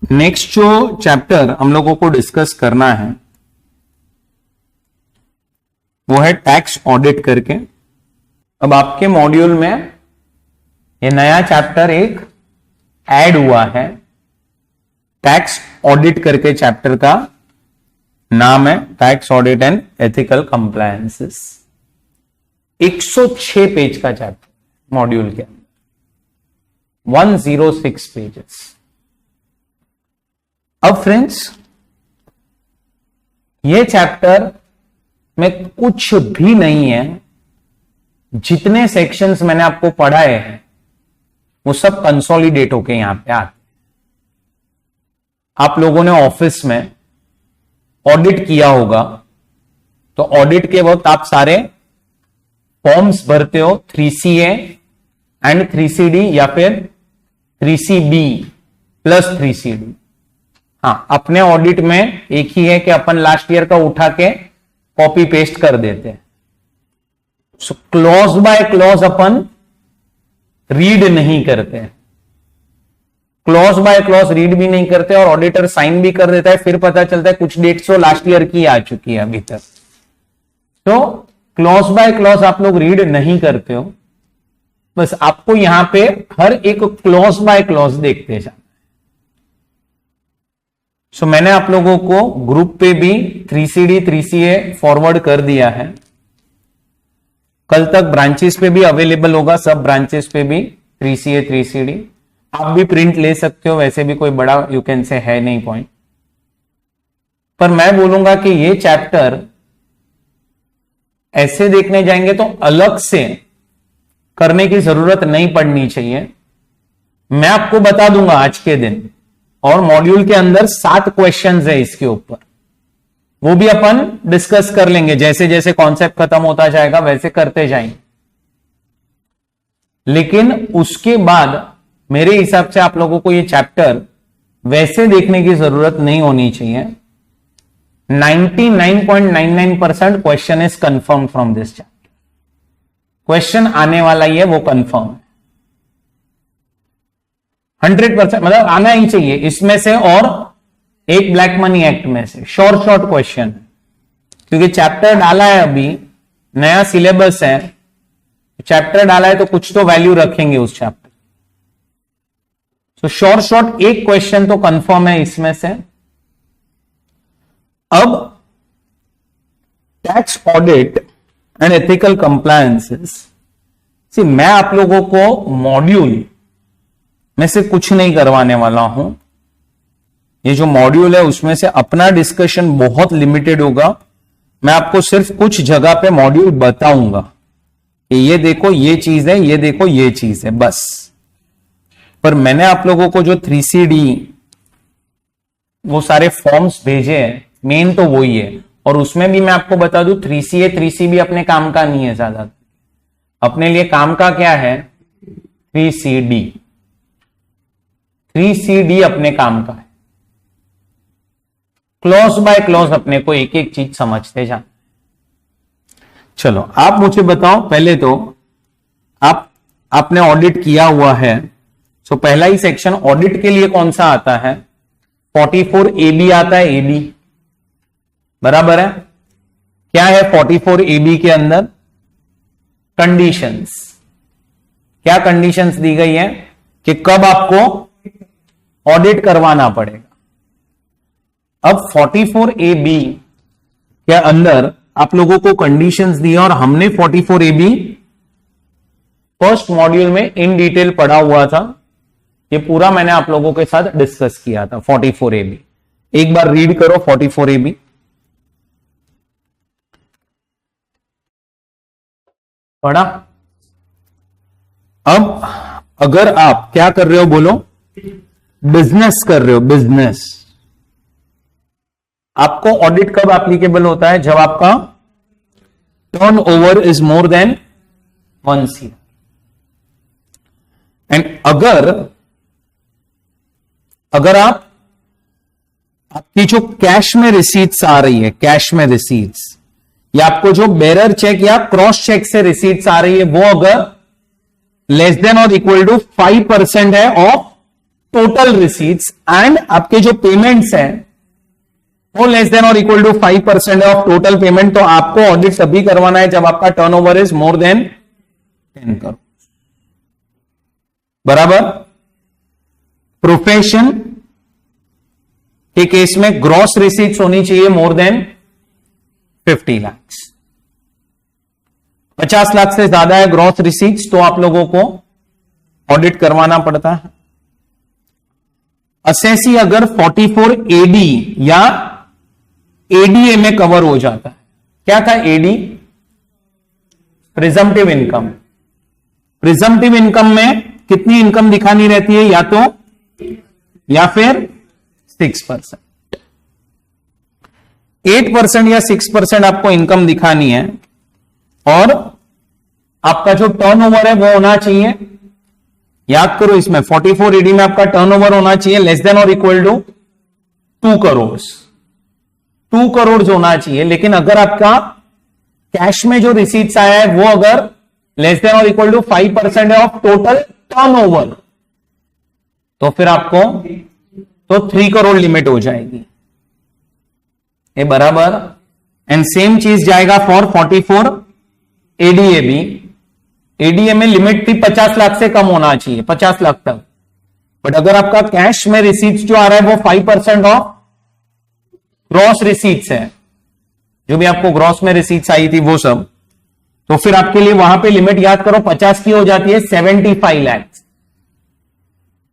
Next जो chapter हम लोगों को डिस्कस करना है वो है टैक्स ऑडिट करके। अब आपके मॉड्यूल में ये नया चैप्टर एक ऐड हुआ है, टैक्स ऑडिट करके चैप्टर का नाम है tax audit and ethical compliances. 106 page का चैप्टर मॉड्यूल के अंदर, 106 पेजेस। अब फ्रेंड्स, ये चैप्टर में कुछ भी नहीं है, जितने सेक्शंस मैंने आपको पढ़ाए हैं वो सब कंसोलिडेट होके यहां पे आते। आप लोगों ने ऑफिस में ऑडिट किया होगा, तो ऑडिट के वक्त आप सारे फॉर्म्स भरते हो, 3CA एंड 3CD या फिर 3CB प्लस 3CD। हाँ, अपने ऑडिट में एक ही है कि अपन लास्ट ईयर का उठा के कॉपी पेस्ट कर देते हैं। सो क्लॉज बाय क्लॉज अपन रीड नहीं करते, क्लॉज बाय क्लॉज रीड भी नहीं करते, और ऑडिटर साइन भी कर देता है, फिर पता चलता है कुछ डेट्स तो लास्ट ईयर की आ चुकी है अभी तक। तो क्लॉज बाय क्लॉज आप लोग रीड नहीं करते हो, बस आपको यहां पे हर एक क्लॉज बाय क्लॉज देखते जाना। सो मैंने आप लोगों को ग्रुप पे भी 3CD 3CA फॉरवर्ड कर दिया है। कल तक ब्रांचेस पे भी अवेलेबल होगा, सब ब्रांचेस पे भी 3CA 3CD। आप भी प्रिंट ले सकते हो, वैसे भी कोई बड़ा यू कैन से है नहीं पॉइंट। पर मैं बोलूंगा कि ये चैप्टर ऐसे देखने जाएंगे तो अलग से करने की जरूरत नहीं पड़नी चाहिए। मैं आपको बता दूंगा आज के दिन, और मॉड्यूल के अंदर 7 क्वेश्चंस है इसके ऊपर, वो भी अपन डिस्कस कर लेंगे। जैसे जैसे कॉन्सेप्ट खत्म होता जाएगा वैसे करते जाएंगे, लेकिन उसके बाद मेरे हिसाब से आप लोगों को ये चैप्टर वैसे देखने की जरूरत नहीं होनी चाहिए। 99.99% question is confirm from this chapter. Question आने वाला ही है, वो कंफर्म है 100%, मतलब आना ही चाहिए इसमें से, और एक ब्लैक मनी एक्ट में से शॉर्ट क्वेश्चन, क्योंकि चैप्टर डाला है, अभी नया सिलेबस है, चैप्टर डाला है तो कुछ तो वैल्यू रखेंगे उस चैप्टर। तो शॉर्ट एक क्वेश्चन तो कंफर्म है इसमें से। अब tax audit and ethical compliances, सी मैं आप लोगों को मॉड्यूल में से कुछ नहीं करवाने वाला हूं। ये जो मॉड्यूल है उसमें से अपना डिस्कशन बहुत लिमिटेड होगा। मैं आपको सिर्फ कुछ जगह पे मॉड्यूल बताऊंगा कि ये देखो ये चीज है, ये देखो ये चीज है, बस। पर मैंने आप लोगों को जो 3CD वो सारे फॉर्म्स भेजे हैं, मेन तो वही है। और उसमें भी मैं आपको बता दूं 3CA 3CB अपने काम का नहीं है ज्यादा, अपने लिए काम का क्या है 3CD। 3CD अपने काम का है। क्लॉज बाय क्लॉज अपने को एक एक चीज समझते जाना। चलो आप मुझे बताओ, पहले तो आपने ऑडिट किया हुआ है, सो पहला ही सेक्शन ऑडिट के लिए कौन सा आता है, 44AB आता है। AB बराबर है। क्या है 44AB के अंदर? कंडीशंस। क्या कंडीशंस दी गई है कि कब आपको ऑडिट करवाना पड़ेगा। अब 44AB के अंदर आप लोगों को कंडीशंस दी, और हमने 44AB फर्स्ट मॉड्यूल में इन डिटेल पढ़ा हुआ था। ये पूरा मैंने आप लोगों के साथ डिस्कस किया था 44AB। एक बार रीड करो 44AB। पढ़ा? अब अगर आप क्या कर रहे हो, बोलो, बिजनेस कर रहे हो, बिजनेस, आपको ऑडिट कब एप्लीकेबल होता है? जब आपका turnover is more then 1 CR। And अगर आपकी जो कैश में रिसीट्स आ रही है, कैश में रिसीट्स, या आपको जो बेरर चेक या क्रॉस चेक से रिसीट्स आ रही है, वो अगर लेस देन और इक्वल टू 5% है ऑफ टोटल रिसीट्स एंड आपके जो पेमेंट्स हैं वो लेस देन और equal to 5% of total payment, तो आपको ऑडिट तभी करवाना है जब आपका turnover is more than 10 crore. बराबर। प्रोफेशन के केस में ग्रॉस रिसीट्स होनी चाहिए मोर देन 50 लाख। 50 लाख से ज्यादा है ग्रॉस रिसीट्स तो आप लोगों को ऑडिट करवाना पड़ता है। असेसी अगर 44 एडी या एडीए में कवर हो जाता है। क्या था एडी? Presumptive income. प्रिजम्पटिव इनकम में कितनी इनकम दिखानी रहती है? या फिर 6%। 8% या 6% आपको इनकम दिखानी है और आपका जो टर्नओवर है वो होना चाहिए, याद करो इसमें 44 एडी में आपका टर्नओवर होना चाहिए लेस देन और इक्वल टू 2 करोड़। 2 करोड़ होना चाहिए। लेकिन अगर आपका कैश में जो रिसीट्स आया है वो अगर लेस देन और equal to 5% of total turnover तो फिर आपको तो 3 करोड़ लिमिट हो जाएगी। ये बराबर। एंड सेम चीज जाएगा फॉर 44 एडीए भी। एडीए में लिमिट थी 50 लाख से कम होना चाहिए, 50 लाख तक। बट अगर आपका कैश में रिसीट्स जो आ रहा है वो 5% ऑफ ग्रॉस रिसीट्स है, जो भी आपको ग्रॉस में रिसीट्स आई थी वो सब, तो फिर आपके लिए वहां पे लिमिट याद करो 50 की हो जाती है 75 लाख।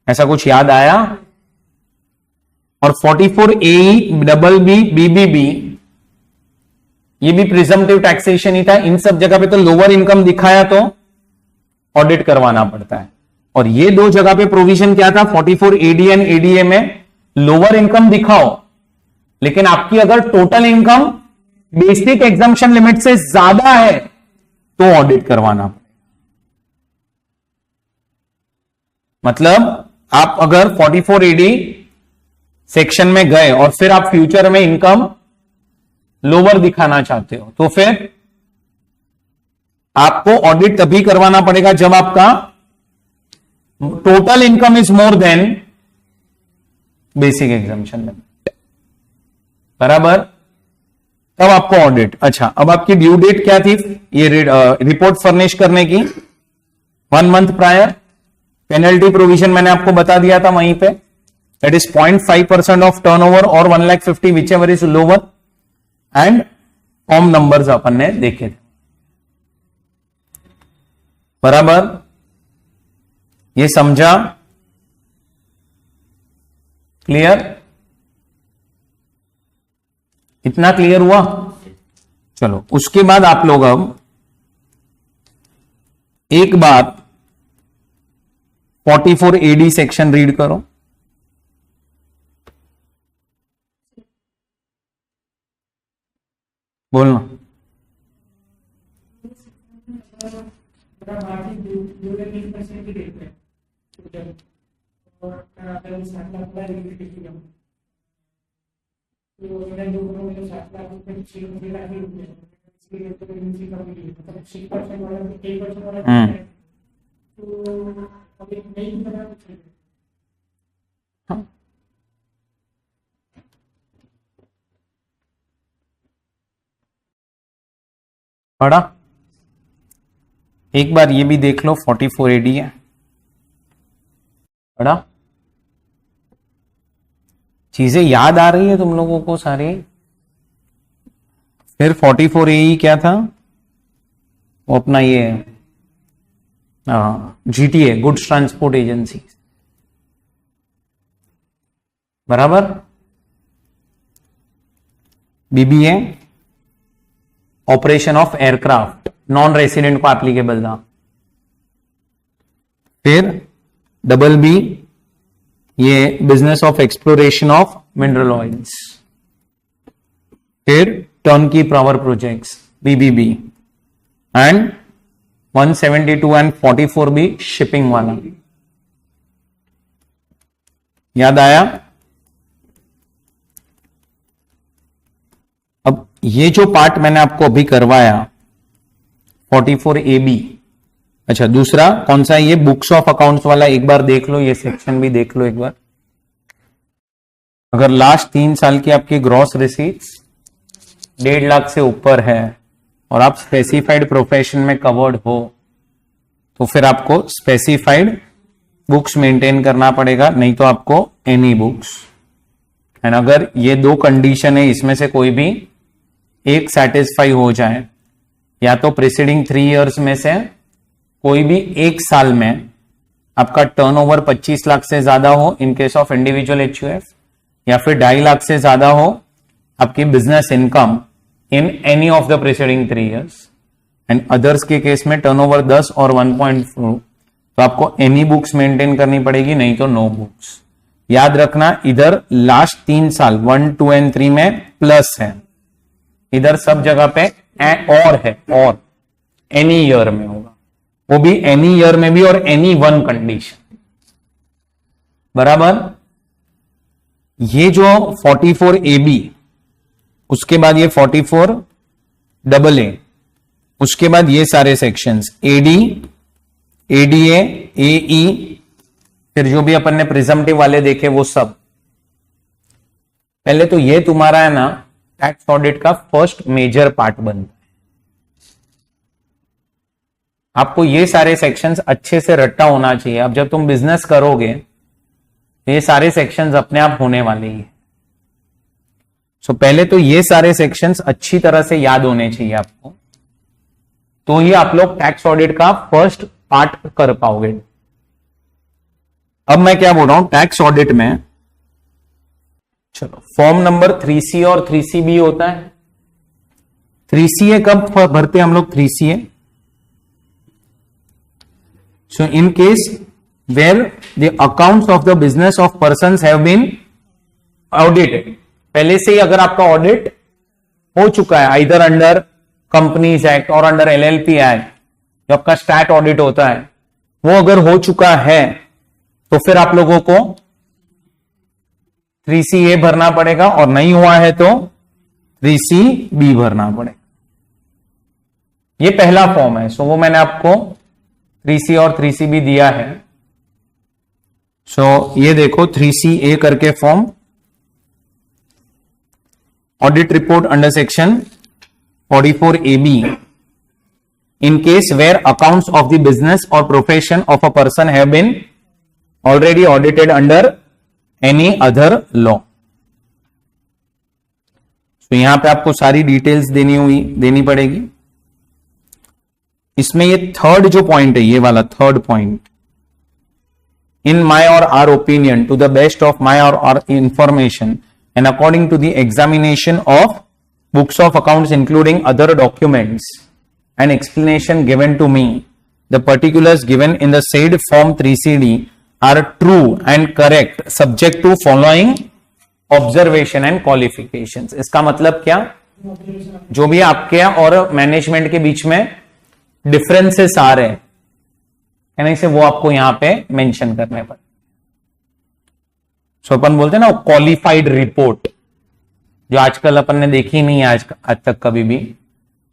ऐसा कुछ याद आया? और 44 ए डबल बी बीबीबी ये भी प्रिजम्पटिव टैक्सेशन ही था। इन सब जगह पे तो लोअर इनकम दिखाया तो ऑडिट करवाना पड़ता है। और ये दो जगह पे प्रोविजन क्या था? 44 एडी एंड एडीए में लोअर इनकम दिखाओ, लेकिन आपकी अगर total income basic exemption limit से ज्यादा है तो ऑडिट करवाना पड़ेगा। मतलब आप अगर 44 एडी सेक्शन में गए और फिर आप फ्यूचर में इनकम लोअर दिखाना चाहते हो तो फिर आपको ऑडिट तभी करवाना पड़ेगा जब आपका total income is more then basic exemption limit. बराबर। तब आपको ऑडिट। अच्छा, अब आपकी ड्यू डेट क्या थी ये रिपोर्ट फर्निश करने की? 1 मंथ प्रायर। पेनल्टी प्रोविजन मैंने आपको बता दिया था वहीं पे, दैट इज 0.5% ऑफ टर्नओवर और 1,50,000 whichever is lower. And form numbers अपन ने देखे थे। बराबर। ये समझा? क्लियर? इतना क्लियर हुआ? चलो, उसके बाद आप लोग अब एक बार 44 एडी सेक्शन रीड करो। बोलना। पढ़ा? एक बार ये भी देख लो 44 एडी है। पढ़ा? चीजें याद आ रही है तुम लोगों को सारी? फिर 44 ए क्या था? वो अपना ये जीटीए, गुड्स ट्रांसपोर्ट एजेंसी। बराबर। BBA operation of aircraft, non resident को एप्लीकेबल था। फिर डबल बी ये business of exploration of mineral oils. फिर टर्न की power projects BBB. And 172 and 44 भी शिपिंग वाला। याद आया? अब ये जो पार्ट मैंने आपको अभी करवाया 44 ए बी, अच्छा, दूसरा कौन सा है? ये बुक्स ऑफ अकाउंट्स वाला एक बार देख लो, ये सेक्शन भी देख लो एक बार। अगर लास्ट 3 साल की आपकी ग्रॉस रिसीट्स 1.5 लाख से ऊपर है और आप स्पेसिफाइड प्रोफेशन में कवर्ड हो, तो फिर आपको स्पेसिफाइड बुक्स मेंटेन करना पड़ेगा, नहीं तो आपको एनी बुक्स। एंड अगर ये 2 कंडीशन है, इसमें से कोई भी एक सेटिस्फाई हो जाए, या तो प्रीसीडिंग 3 इयर्स में से कोई भी एक साल में आपका टर्नओवर 25 लाख से ज्यादा हो in case of individual HUF, या फिर 2.5 लाख से ज्यादा हो आपकी business income in any of the preceding 3 years. And others के केस में टर्नओवर 10 और 1.4, तो आपको एनी बुक्स मेंटेन करनी पड़ेगी, नहीं तो नो बुक्स। याद रखना, इधर लास्ट 3 साल 1, 2 एंड 3 में प्लस है, इधर सब जगह पे और है, और एनी ईयर में होगा, वो भी एनी ईयर में भी और एनी वन कंडीशन। बराबर। ये जो 44AB, उसके बाद ये 44AA, उसके बाद ये सारे सेक्शंस AD, ADA, AE, फिर जो भी अपन ने प्रिजम्पटिव वाले देखे वो सब। पहले तो ये तुम्हारा है ना टैक्स ऑडिट का फर्स्ट मेजर पार्ट बनता है। आपको ये सारे सेक्शंस अच्छे से रट्टा होना चाहिए। अब जब तुम बिजनेस करोगे तो ये सारे सेक्शंस अपने आप होने वाले ही। सो पहले तो ये सारे सेक्शंस अच्छी तरह से याद होने चाहिए आपको, तो ही आप लोग टैक्स ऑडिट का फर्स्ट पार्ट कर पाओगे। अब मैं क्या बोल रहा हूं, टैक्स ऑडिट में चलो फॉर्म नंबर 3C और 3CB होता है। 3CA कब भरते हैं हम लोग? 3CA so in case where the accounts of the business of persons have been audited. पहले से ही अगर आपका ऑडिट हो चुका है आइदर अंडर कंपनीज एक्ट और अंडर LLP एक्ट, जो आपका स्टैट ऑडिट होता है, वो अगर हो चुका है तो फिर आप लोगों को 3CA भरना पड़ेगा, और नहीं हुआ है तो 3CB भरना पड़ेगा। ये पहला फॉर्म है, सो वो मैंने आपको 3C और 3CB दिया है। सो ये देखो 3CA करके form, audit report under section 44AB in case where accounts of the business or profession of a person have been already audited under any other law। तो यहां पे आपको सारी डिटेल्स देनी पड़ेगी। इसमें ये थर्ड जो पॉइंट है, ये वाला थर्ड पॉइंट, इन माई और our opinion to the best of my और our information and according to the examination of books of accounts including other documents and explanation given to me, the particulars given in the said form 3CD are true and correct subject to following observation and qualifications। इसका मतलब क्या, जो भी आपके और management के बीच में differences आ रहे हैं से वो आपको यहां पे मेंशन करने पर। सो अपन बोलते हैं ना क्वालिफाइड रिपोर्ट, जो आजकल अपन ने देखी नहीं है आज तक कभी भी।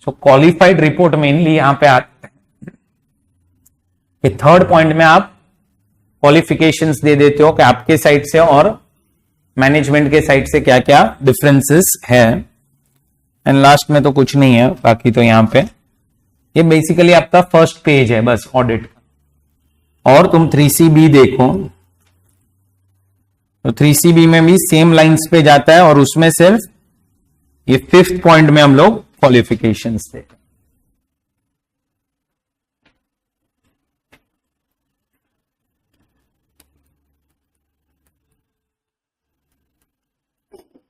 सो क्वालिफाइड रिपोर्ट मेनली यहां पे आते हैं। थर्ड पॉइंट में आप क्वालिफिकेशंस दे देते हो कि आपके साइड से और मैनेजमेंट के साइड से क्या क्या डिफरेंसेस है। एंड लास्ट में तो कुछ नहीं है, बाकी तो यहां पे ये बेसिकली आपका फर्स्ट पेज है बस ऑडिट का। और तुम 3CB देखो तो 3CB में भी सेम लाइंस पे जाता है, और उसमें सिर्फ ये 5th पॉइंट में हम लोग क्वालिफिकेशंस थे।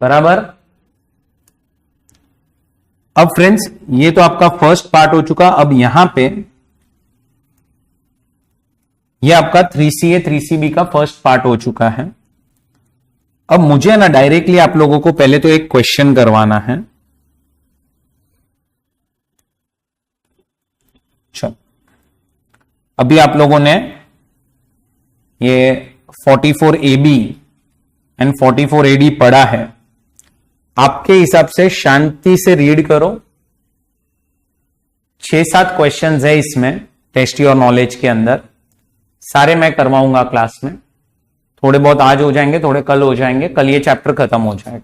बराबर। अब फ्रेंड्स ये तो आपका फर्स्ट पार्ट हो चुका। अब यहां पे ये आपका 3CA 3CB का फर्स्ट पार्ट हो चुका है। अब मुझे ना डायरेक्टली आप लोगों को पहले तो एक क्वेश्चन करवाना है। चलो अभी आप लोगों ने ये 44AB एंड 44AD पढ़ा है। आपके हिसाब से शांति से रीड करो। 6-7 क्वेश्चंस है इसमें, टेस्ट योर नॉलेज के अंदर सारे मैं करवाऊंगा क्लास में। थोड़े बहुत आज हो जाएंगे, थोड़े कल हो जाएंगे, कल ये चैप्टर खत्म हो जाएगा।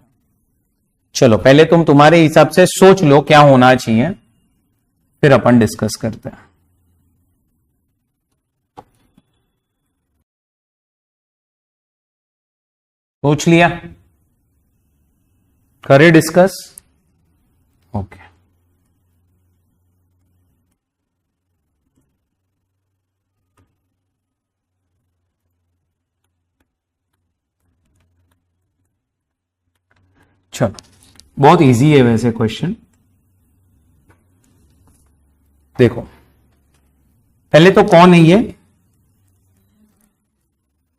चलो पहले तुम तुम्हारे हिसाब से सोच लो क्या होना चाहिए, फिर अपन डिस्कस करते हैं। सोच लिया? करे डिस्कस? ओके। चलो बहुत इजी है वैसे क्वेश्चन। देखो पहले तो कौन है ये?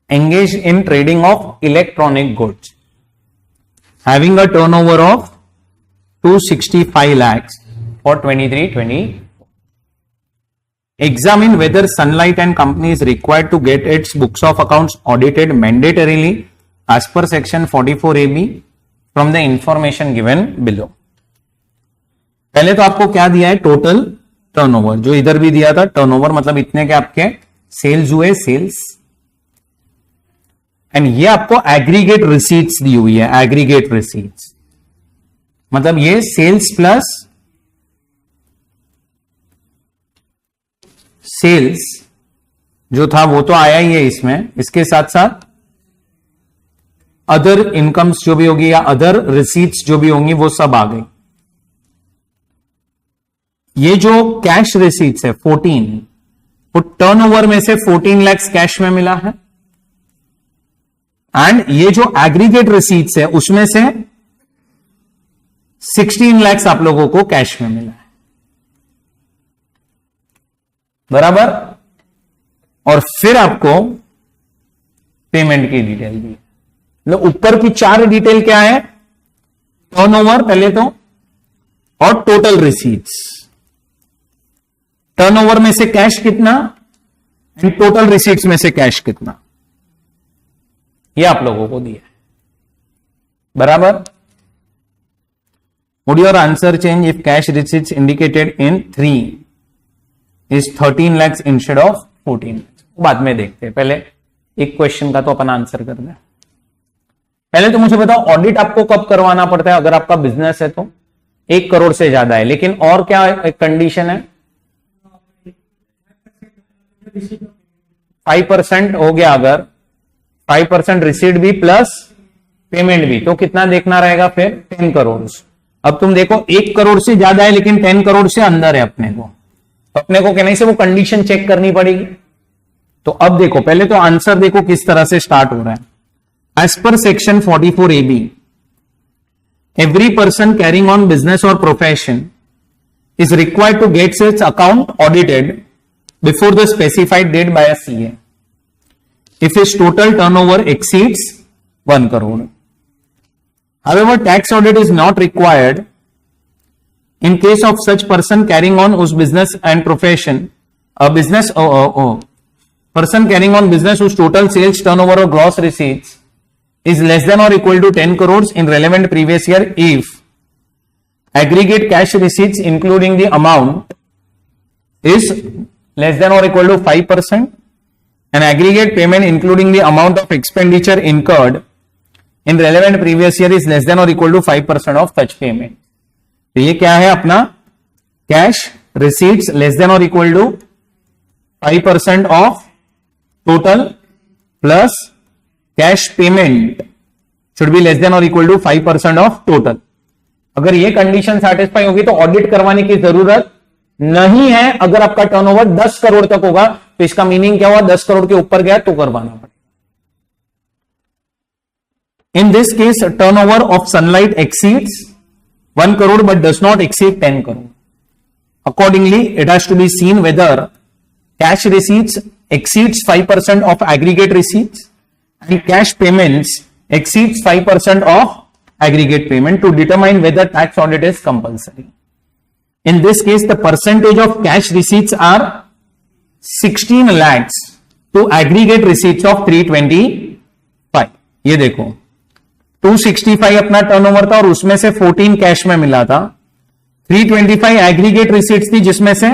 engaged in trading of electronic goods having a turnover of 265 lakhs for 23-24. Examine whether Sunlight and Company is required to get its books of accounts audited mandatorily as per section 44AB from the information given below. पहले तो आपको क्या दिया है? Total turnover, जो इधर भी दिया था टर्नओवर, मतलब इतने के आपके सेल्स हुए, सेल्स। एंड ये आपको एग्रीगेट रिसीट्स दी हुई है, एग्रीगेट रिसीट्स मतलब ये सेल्स प्लस सेल्स जो था वो तो आया ही है इसमें, इसके साथ साथ अदर इनकम्स जो भी होगी या अदर रिसीट्स जो भी होंगी वो सब आ गई। ये जो कैश रिसीट्स है 14, वो टर्नओवर में से 14 लाख कैश में मिला है, एंड ये जो एग्रीगेट रिसीट्स है उसमें से 16 लाख आप लोगों को कैश में मिला है, बराबर। और फिर आपको पेमेंट की डिटेल दी है। मतलब ऊपर की 4 डिटेल क्या है? टर्नओवर पहले तो, और टोटल रिसीट्स। टर्नओवर में से कैश कितना एंड टोटल रिसीट्स में से कैश कितना, ये आप लोगों को दिया है, बराबर। Would your answer change if cash receipts indicated in 3 is 13 lakhs instead of 14 lakhs? बाद में देखते हैं, पहले एक क्वेश्चन का तो अपन आंसर कर दें। पहले तो मुझे बताओ ऑडिट आपको कब करवाना पड़ता है? अगर आपका बिजनेस है तो 1 करोड़ से ज्यादा है, लेकिन और क्या एक कंडीशन है? 5% हो गया, अगर 5% रिसीट भी प्लस पेमेंट भी, तो कितना देखना रहेगा फिर? 10 करोड़। अब तुम देखो 1 करोड़ से ज्यादा है लेकिन 10 करोड़ से अंदर है अपने को, तो अपने को कहने से वो कंडीशन चेक करनी पड़ेगी। तो अब देखो पहले तो आंसर देखो किस तरह से स्टार्ट हो रहा है। As per section 44AB, every person carrying on business और profession is required to get its account audited before the specified date by a CA if his total turnover exceeds 1 crore. However, tax audit is not required in case of such person carrying on whose business and profession, person carrying on business whose total sales turnover or gross receipts is less than or equal to 10 crores in relevant previous year if aggregate cash receipts including the amount is less than or equal to 5% and aggregate payment including the amount of expenditure incurred in relevant previous year is less than or equal to 5% of such payment. तो ये क्या है अपना? Cash receipts less than or equal to 5% of total plus cash payment should be less than or equal to 5% of total. अगर ये condition satisfy होगी तो audit करवाने की जरूरत नहीं है। अगर आपका टर्नओवर 10 करोड़ तक होगा तो इसका मीनिंग क्या हुआ? 10 करोड़ के ऊपर गया तो करवाना पड़ेगा। In this case turnover of sunlight exceeds 1 crore but does not exceed 10 crore. Accordingly, it has to be seen whether cash receipts exceeds 5% of aggregate receipts and cash payments exceeds 5% of aggregate payment to determine whether tax audit is compulsory. In this case, the percentage of cash receipts are 16 lakhs to aggregate receipts of 325. ये देखो 265 अपना turnover था और उसमें से 14 cash में मिला था, 325 एग्रीगेट रिसीट्स थी जिसमें से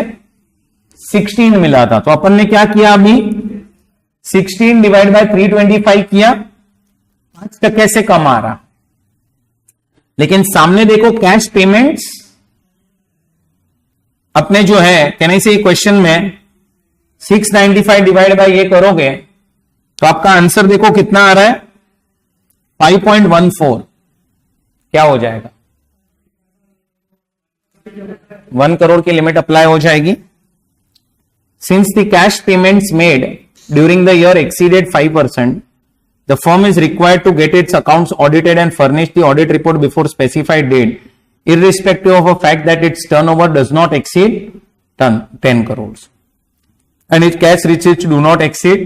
16 मिला था, तो अपन ने क्या किया अभी 16 डिवाइड बाय 325 किया, 5% से कम आ रहा। लेकिन सामने देखो कैश पेमेंट्स अपने जो है कहने से क्वेश्चन में 695 डिवाइड बाय ये करोगे तो आपका आंसर देखो कितना आ रहा है 5.14। क्या हो जाएगा 1 करोड़ की लिमिट अप्लाई हो जाएगी। Since the cash payments made during the year exceeded 5%, the firm is required to get its accounts audited and furnish the audit report before specified date, irrespective of the fact that its turnover does not exceed 10 crores and its cash receipts do not exceed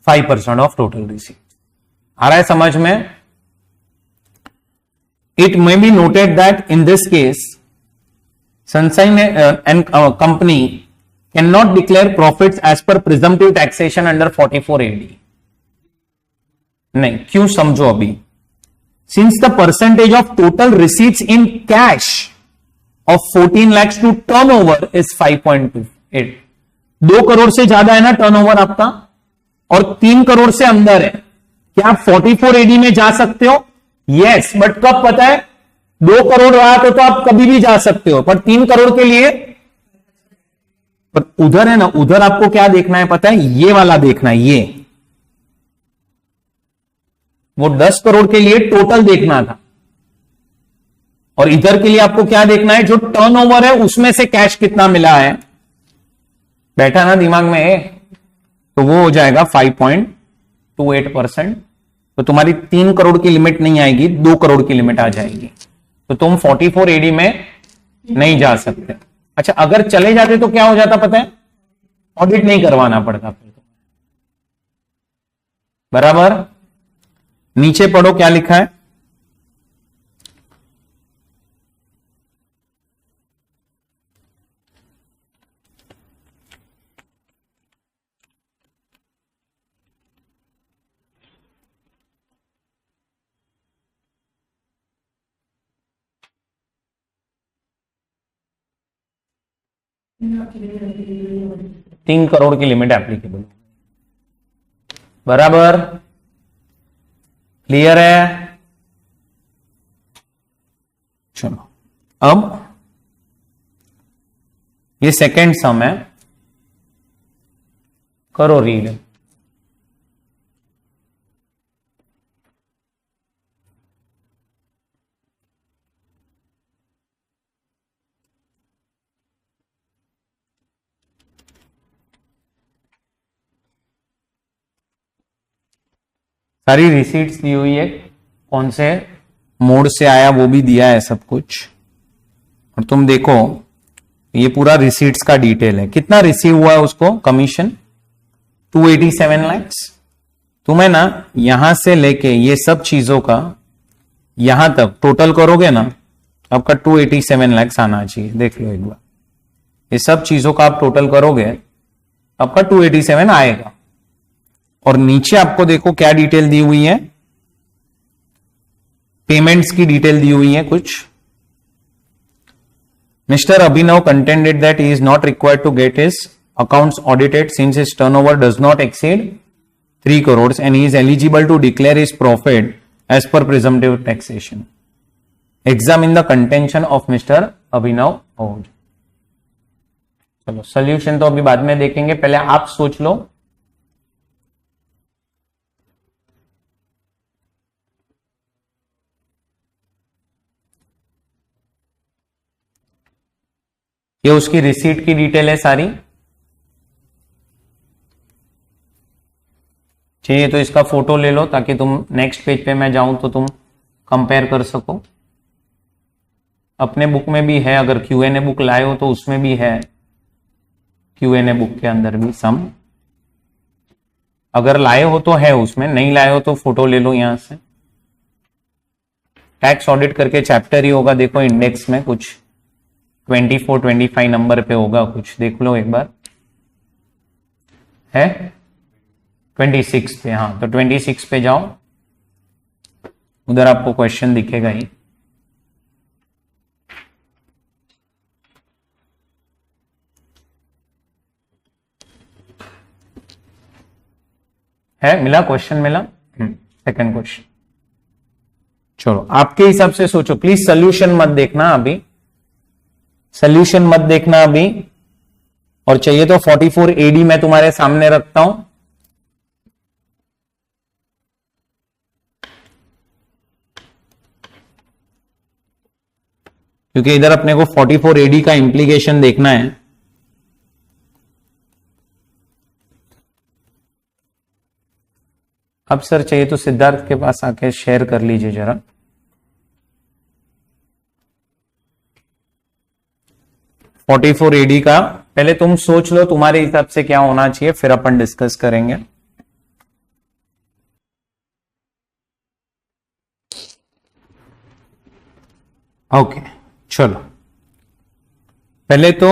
5% of total receipts. आ रहा है समझ में? It may be noted that in this case, Sunshine and company cannot declare profits as per presumptive taxation under 44AD. नहीं, क्यों समझो अभी। Since the percentage of total receipts in cash of 14 lakhs to turnover is 5.28। 2 crore से ज्यादा है ना turnover आपका और 3 करोड़ से अंदर है, क्या आप 44AD में जा सकते हो? यस, बट कब पता है 2 करोड़ रहा तो आप कभी भी जा सकते हो, पर 3 करोड़ के लिए पर उधर है ना, उधर आपको क्या देखना है पता है, ये वाला देखना है, ये वो 10 करोड़ के लिए टोटल देखना था और इधर के लिए आपको क्या देखना है, जो टर्नओवर है उसमें से कैश कितना मिला है। बैठा ना दिमाग में? तो वो हो जाएगा 5.28%। तो तुम्हारी 3 करोड़ की लिमिट नहीं आएगी, 2 करोड़ की लिमिट आ जाएगी, तो तुम 44AD में नहीं जा सकते। अच्छा, अगर चले जाते तो क्या हो जाता पता है, ऑडिट नहीं करवाना पड़ता फिर तो। बराबर, नीचे पढ़ो क्या लिखा है। तीन करोड़ की लिमिट एप्लीकेबल। बराबर, क्लियर है? चलो, अब ये सेकेंड सम है, करो रीड। सारी रिसीट्स दी हुई है, कौन से मोड से आया वो भी दिया है सब कुछ। और तुम देखो ये पूरा रिसीट्स का डिटेल है, कितना रिसीव हुआ है उसको कमीशन 287 लाख। तुम्हें ना यहां से लेके ये सब चीजों का यहां तक टोटल करोगे ना, आपका 287 लाख आना चाहिए। देख लो एक बार, ये सब चीजों का आप टोटल करोगे आपका 287 आएगा। और नीचे आपको देखो क्या डिटेल दी हुई है, पेमेंट्स की डिटेल दी हुई है कुछ। Mister Abhinav contended that he is not required to get his accounts audited since his turnover does not exceed 3 crores and he is eligible to declare his profit as per presumptive taxation. Examine the contention of Mr. Abhinav Ahoj. चलो solution तो अभी बाद में देखेंगे, पहले आप सोच लो। ये उसकी रिसीट की डिटेल है सारी, चाहिए तो इसका फोटो ले लो ताकि तुम नेक्स्ट पेज पे मैं जाऊं तो तुम कंपेयर कर सको। अपने बुक में भी है, अगर क्यूएनए बुक लाए हो तो उसमें भी है, क्यूएनए बुक के अंदर भी सम। अगर लाए हो तो है उसमें, नहीं लाए हो तो फोटो ले लो यहां से। टैक्स ऑडिट करके चैप्टर ही होगा, देखो इंडेक्स में कुछ 24-25 नंबर पे होगा कुछ, देख लो एक बार। है 26 पे, हाँ तो 26 पे जाओ, उधर आपको क्वेश्चन दिखेगा ही। है, मिला क्वेश्चन मिला। सेकंड क्वेश्चन, चलो आपके हिसाब से सोचो, प्लीज सोल्यूशन मत देखना अभी, सोल्यूशन मत देखना अभी, और चाहिए तो 44 AD मैं तुम्हारे सामने रखता हूं। क्योंकि इधर अपने को 44 AD का इंप्लीकेशन देखना है। अब सर चाहिए तो सिद्धार्थ के पास आके शेयर कर लीजिए जरा। फोर्टी AD का पहले तुम सोच लो तुम्हारे हिसाब से क्या होना चाहिए, फिर अपन डिस्कस करेंगे। ओके चलो, पहले तो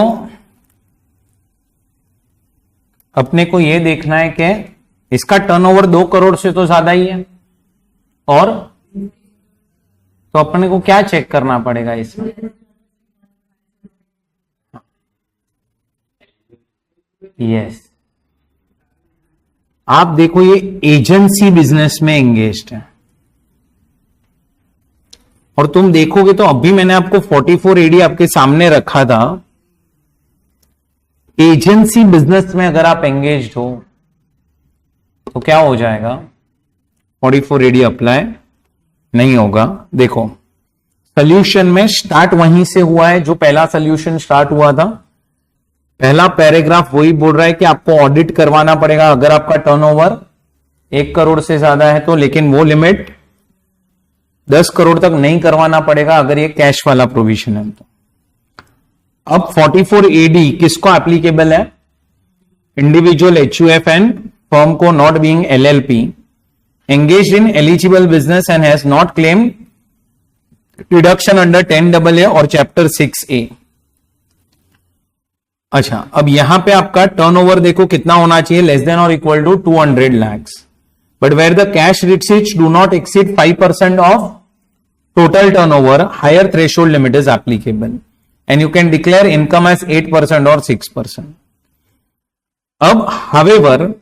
अपने को यह देखना है कि इसका टर्नओवर 2 करोड़ से तो ज्यादा ही है, और तो अपने को क्या चेक करना पड़ेगा इसमें? यस, आप देखो ये एजेंसी बिजनेस में एंगेज्ड है, और तुम देखोगे तो अभी मैंने आपको 44 AD आपके सामने रखा था। एजेंसी बिजनेस में अगर आप एंगेज्ड हो तो क्या हो जाएगा? 44 AD अप्लाई नहीं होगा। देखो सोल्यूशन में स्टार्ट वहीं से हुआ है जो पहला सोल्यूशन स्टार्ट हुआ था। पहला पैराग्राफ वही बोल रहा है कि आपको ऑडिट करवाना पड़ेगा अगर आपका टर्नओवर 1 करोड़ से ज्यादा है तो, लेकिन वो लिमिट 10 करोड़ तक नहीं करवाना पड़ेगा अगर ये कैश वाला प्रोविजन है तो। अब 44 AD किसको एप्लीकेबल है? इंडिविजुअल HUF एंड फर्म को not being LLP engaged in eligible business and has not claimed deduction under 10AA और चैप्टर 6A। अच्छा, अब यहां पे आपका टर्नओवर देखो कितना होना चाहिए, लेस देन और equal to 200 lakhs, but where the cash receipts do not exceed 5% of total turnover, higher threshold limit is applicable and you can declare income as 8% or 6%. अब however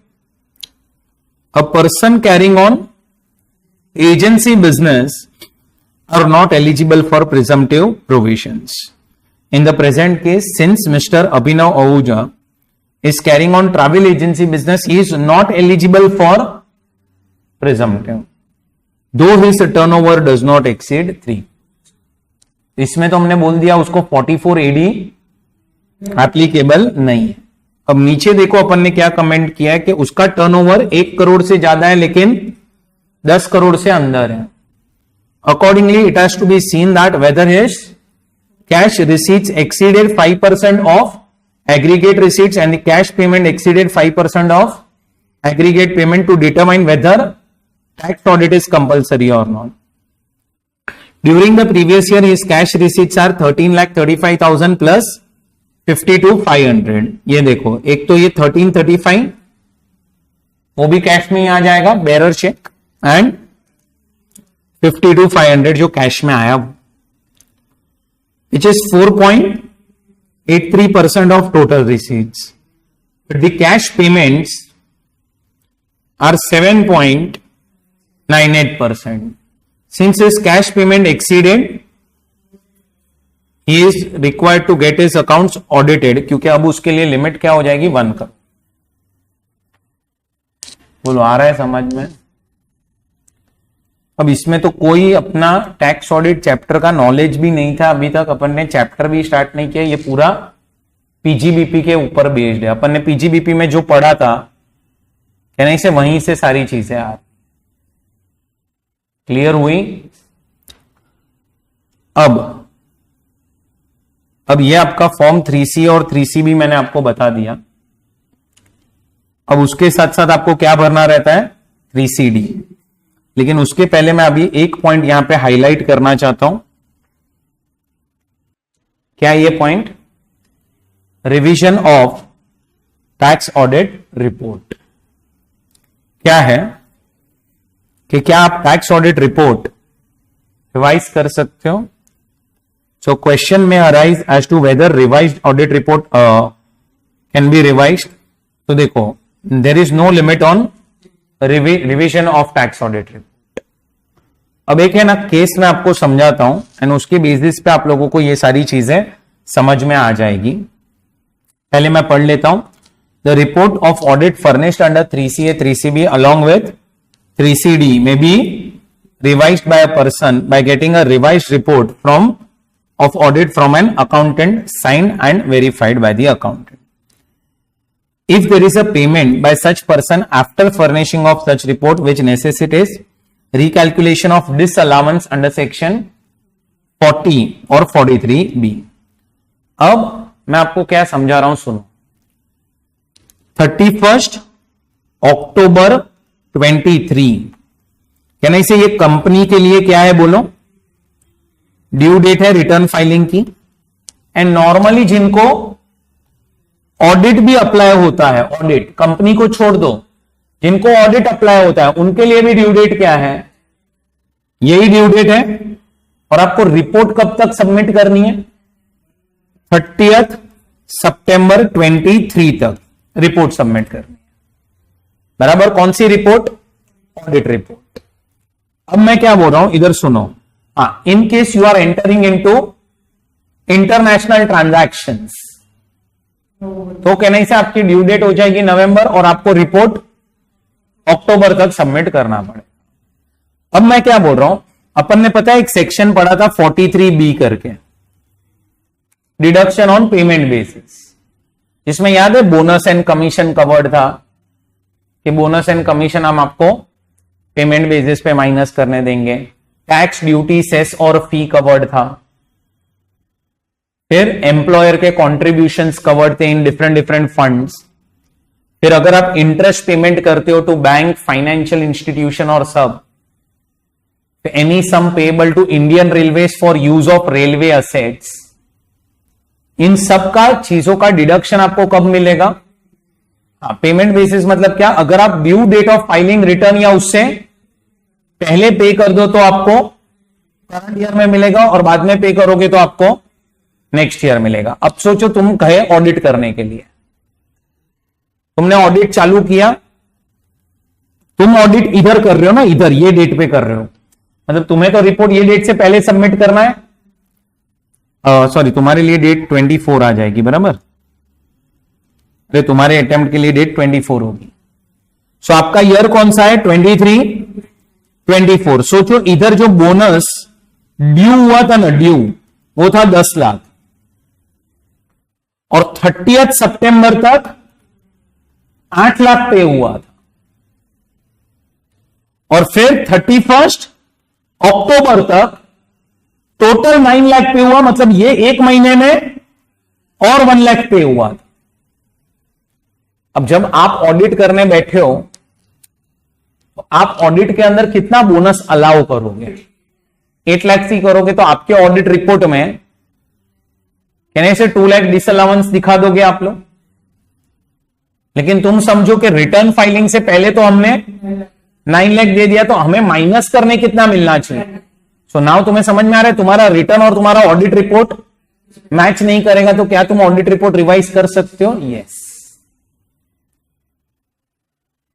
a person carrying on agency business are not eligible for presumptive provisions. In the present case, since Mr. Abhinav Ahuja is carrying on travel agency business, he is not eligible for presumptive, though his turnover does not exceed 3. इसमें तो हमने बोल दिया उसको 44 AD applicable नहीं है। अब नीचे देखो अपन ने क्या कमेंट किया है कि उसका टर्नओवर 1 करोड़ से ज्यादा है लेकिन 10 करोड़ से अंदर है। Accordingly it has to be seen that whether his cash receipts exceeded 5% of aggregate receipts and cash payment exceeded 5% of aggregate payment to determine whether tax audit is compulsory और not. During the previous year his cash receipts are 13,35,000 plus 52,500। ये देखो, एक तो ये 1335 वो भी cash में ही आ जाएगा, बेरर चेक, एंड 52,500 जो कैश में आया, which is 4.83% of total receipts. The cash payments are 7.98%। Since is cash payment exceeded, he is required to get his accounts audited, क्योंकि अब उसके लिए लिमिट क्या हो जाएगी? 1 करोड़। बोलो आ रहा है समझ में? अब इसमें तो कोई अपना टैक्स ऑडिट चैप्टर का नॉलेज भी नहीं था अभी तक, अपन ने चैप्टर भी स्टार्ट नहीं किया, ये पूरा पीजीबीपी के ऊपर बेस्ड है। अपन ने पीजीबीपी में जो पढ़ा था कहने से वहीं से सारी चीजें आ क्लियर हुई। अब ये आपका फॉर्म 3C और 3C भी मैंने आपको बता दिया। अब उसके साथ साथ आपको क्या भरना रहता है? 3CD। लेकिन उसके पहले मैं अभी एक पॉइंट यहां पे हाईलाइट करना चाहता हूं। क्या ये point? Revision of tax audit report. क्या है कि क्या आप टैक्स ऑडिट रिपोर्ट रिवाइज कर सकते हो? So question may arise as to whether revised audit report can be revised. तो देखो, there is no limit on revision of tax audit report. अब एक है ना केस मैं आपको समझाता हूं एंड उसके बेसिस पे आप लोगों को ये सारी चीजें समझ में आ जाएगी। पहले मैं पढ़ लेता हूं। The report of audit furnished under 3CA 3CB along with 3CD may be revised by a person by getting a revised report of audit from an accountant signed and verified by the accountant. If there is a payment by such person after furnishing of such report which necessitates recalculation of disallowance under section 40 or 43B. अब मैं आपको क्या समझा रहा हूं सुनो। 31 अक्टूबर 23 यानी से ये कंपनी के लिए क्या है बोलो, ड्यू डेट है रिटर्न फाइलिंग की। एंड नॉर्मली जिनको ऑडिट भी अप्लाई होता है, ऑडिट कंपनी को छोड़ दो, जिनको ऑडिट अप्लाई होता है उनके लिए भी ड्यू डेट क्या है, यही ड्यू डेट है। और आपको रिपोर्ट कब तक सबमिट करनी है, 30 सितंबर 23 तक रिपोर्ट सबमिट करनी है। बराबर, कौन सी रिपोर्ट, ऑडिट रिपोर्ट। अब मैं क्या बोल रहा हूं इधर सुनो। In case you are entering into international transactions, तो कहने से आपकी ड्यू डेट हो जाएगी नवंबर और आपको रिपोर्ट अक्टूबर तक सबमिट करना पड़ेगा। अब मैं क्या बोल रहा हूं, अपन ने पता है एक सेक्शन पढ़ा था 43B करके, डिडक्शन ऑन पेमेंट बेसिस, जिसमें याद है बोनस एंड कमीशन कवर्ड था कि बोनस एंड कमीशन हम आपको पेमेंट बेसिस पे माइनस करने देंगे। टैक्स, ड्यूटी, सेस और फी कवर्ड था। फिर एम्प्लॉयर के कॉन्ट्रीब्यूशंस कवर्ड थे इन डिफरेंट फंड्स। फिर अगर आप इंटरेस्ट पेमेंट करते हो टू बैंक, फाइनेंशियल इंस्टीट्यूशन और सब, any sum payable to Indian Railways for use of railway assets, इन सब का चीजों का डिडक्शन आपको कब मिलेगा, पेमेंट बेसिस मतलब क्या, अगर आप due date of filing return या उससे पहले पे कर दो तो आपको करंट ईयर में मिलेगा और बाद में पे करोगे तो आपको नेक्स्ट ईयर मिलेगा। अब सोचो तुम गए ऑडिट करने के लिए, तुमने ऑडिट चालू किया, तुम ऑडिट इधर कर रहे हो ना, इधर ये डेट पे कर रहे हो, मतलब तुम्हें तो रिपोर्ट ये डेट से पहले सबमिट करना है। सॉरी, तुम्हारे लिए डेट 24 आ जाएगी, बराबर। अरे तुम्हारे अटेम्प्ट के लिए डेट 24 होगी। सो आपका ईयर कौन सा है, 23, 24। सोचो इधर जो बोनस ड्यू हुआ था ना, ड्यू वो था 10 लाख और 30 सितंबर तक 8 लाख पे हुआ था, और फिर 31 अक्टूबर तक टोटल 9 लाख पे हुआ, मतलब ये एक महीने में और 1 लाख पे हुआ था। अब जब आप ऑडिट करने बैठे हो तो आप ऑडिट के अंदर कितना बोनस अलाउ करोगे, 8 लाख ही करोगे तो आपके ऑडिट रिपोर्ट में कहने से 2 लाख डिसअलाउंस दिखा दोगे आप लोग। लेकिन तुम समझो कि रिटर्न फाइलिंग से पहले तो हमने 9 लाख दे दिया, तो हमें माइनस करने कितना मिलना चाहिए। सो नाउ तुम्हें समझ में आ रहा है, तुम्हारा रिटर्न और तुम्हारा ऑडिट रिपोर्ट मैच नहीं करेगा तो क्या तुम ऑडिट रिपोर्ट रिवाइज कर सकते हो, यस,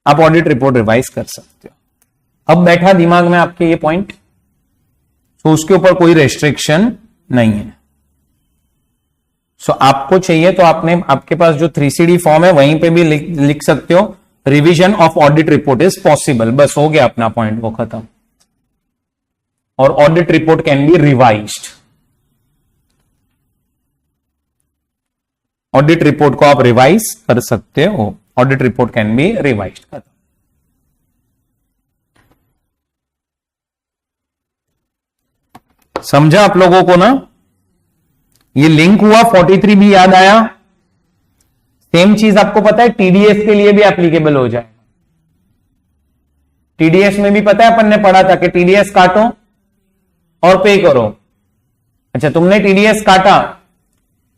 आप ऑडिट रिपोर्ट रिवाइज कर सकते हो। अब बैठा दिमाग में आपके ये पॉइंट, तो उसके ऊपर कोई रेस्ट्रिक्शन नहीं है। सो आपको चाहिए तो आपने, आपके पास जो 3CD फॉर्म है वहीं पे भी लिख सकते हो, revision of audit report is possible, बस हो गया अपना पॉइंट, वो खत्म। और audit report can be revised, audit report को आप रिवाइज कर सकते हो, audit report can be revised, खत्म। समझा आप लोगों को ना, ये लिंक हुआ, 43B याद आया। सेम चीज आपको पता है टीडीएस के लिए भी एप्लीकेबल हो जाएगा। टीडीएस में भी पता है अपन ने पढ़ा था कि टीडीएस काटो और पे करो। अच्छा, तुमने टीडीएस काटा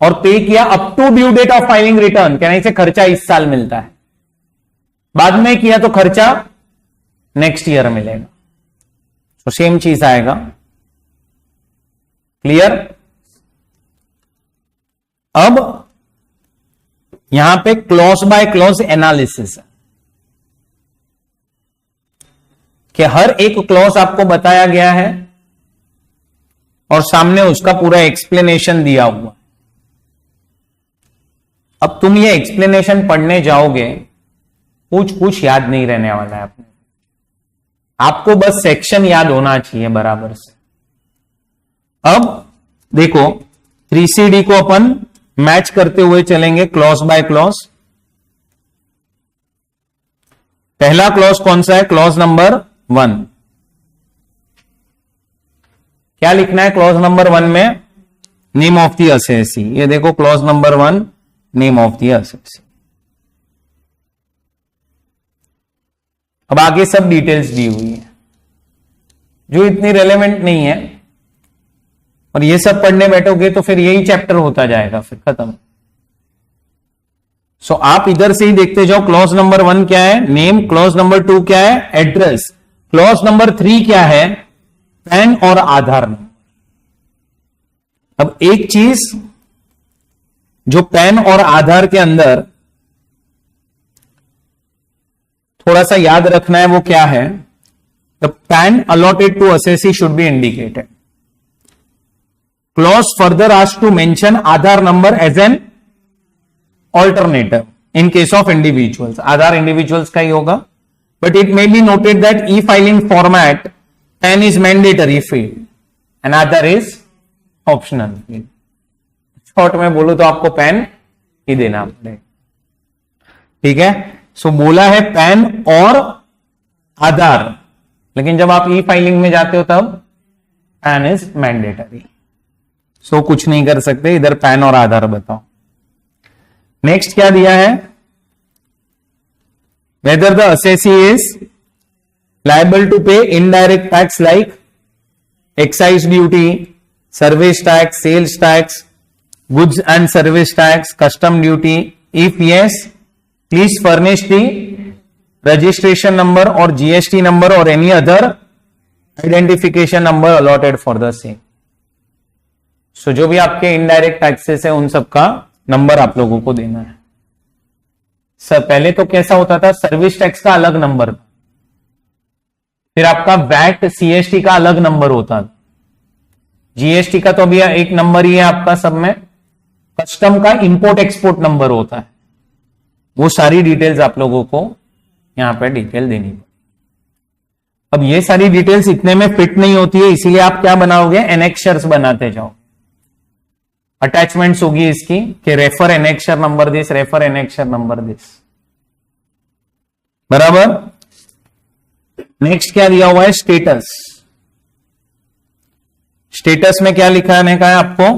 और पे किया up to due date of filing return, कहने से खर्चा इस साल मिलता है, बाद में किया तो खर्चा नेक्स्ट ईयर मिलेगा। तो सेम चीज आएगा, क्लियर। अब यहां पे क्लॉज बाय क्लॉज एनालिसिस है। कि हर एक क्लॉज आपको बताया गया है और सामने उसका पूरा एक्सप्लेनेशन दिया हुआ। अब तुम ये एक्सप्लेनेशन पढ़ने जाओगे, कुछ याद नहीं रहने वाला है अपने, आपको बस सेक्शन याद होना चाहिए बराबर से। अब देखो 3CD को अपन मैच करते हुए चलेंगे क्लॉज बाय क्लॉज। पहला क्लॉज कौन सा है? Clause number 1। क्या लिखना है क्लॉज नंबर 1 में? Name of the assessee. ये देखो clause number 1, name of the assessee. अब आगे सब डिटेल्स दी हुई है जो इतनी रेलेवेंट नहीं है, और ये सब पढ़ने बैठोगे तो फिर यही चैप्टर होता जाएगा, फिर खत्म। सो आप इधर से ही देखते जाओ। क्लॉज नंबर 1 क्या है? नेम। क्लॉज नंबर 2 क्या है? एड्रेस। क्लॉज नंबर 3 क्या है? पैन और आधार नंबर। अब एक चीज जो पैन और आधार के अंदर थोड़ा सा याद रखना है, वो क्या है? The PAN allotted to assessee should be indicated. Clause further asks to mention Aadhaar number as an alternative in case of individuals. Aadhaar individuals का ही होगा, but it may be noted that e-filing format PAN is mandatory field and Aadhaar is optional field. Short में बोलो तो आपको pan ही देना पड़ेगा, ठीक है। सो बोला है पैन और आधार, लेकिन जब आप ई-फाइलिंग में जाते हो तब पैन इज मैंडेटरी। सो कुछ नहीं कर सकते, इधर पैन और आधार बताओ। नेक्स्ट क्या दिया है? Whether the assessee is liable to pay indirect tax like excise duty, service tax, sales tax, goods and service tax, custom duty. If yes, please furnish the registration number और GST number और any other identification number allotted for the same. So जो भी आपके indirect taxes है उन सबका number आप लोगों को देना है। सर पहले तो कैसा होता था, सर्विस टैक्स का अलग नंबर था, फिर आपका वैट सीएसटी का अलग नंबर होता था, जीएसटी का तो अभी एक नंबर ही है आपका सब में, कस्टम का इंपोर्ट एक्सपोर्ट नंबर होता है। वो सारी डिटेल्स आप लोगों को यहां पे डिटेल देनी पड़ेगी। अब ये सारी डिटेल्स इतने में फिट नहीं होती है, इसीलिए आप क्या बनाओगे, एनेक्शर्स बनाते जाओ। अटैचमेंट्स होगी इसकी कि refer annexure number this, refer annexure number this, बराबर। नेक्स्ट क्या दिया हुआ है? स्टेटस। स्टेटस में क्या लिखाने का है आपको?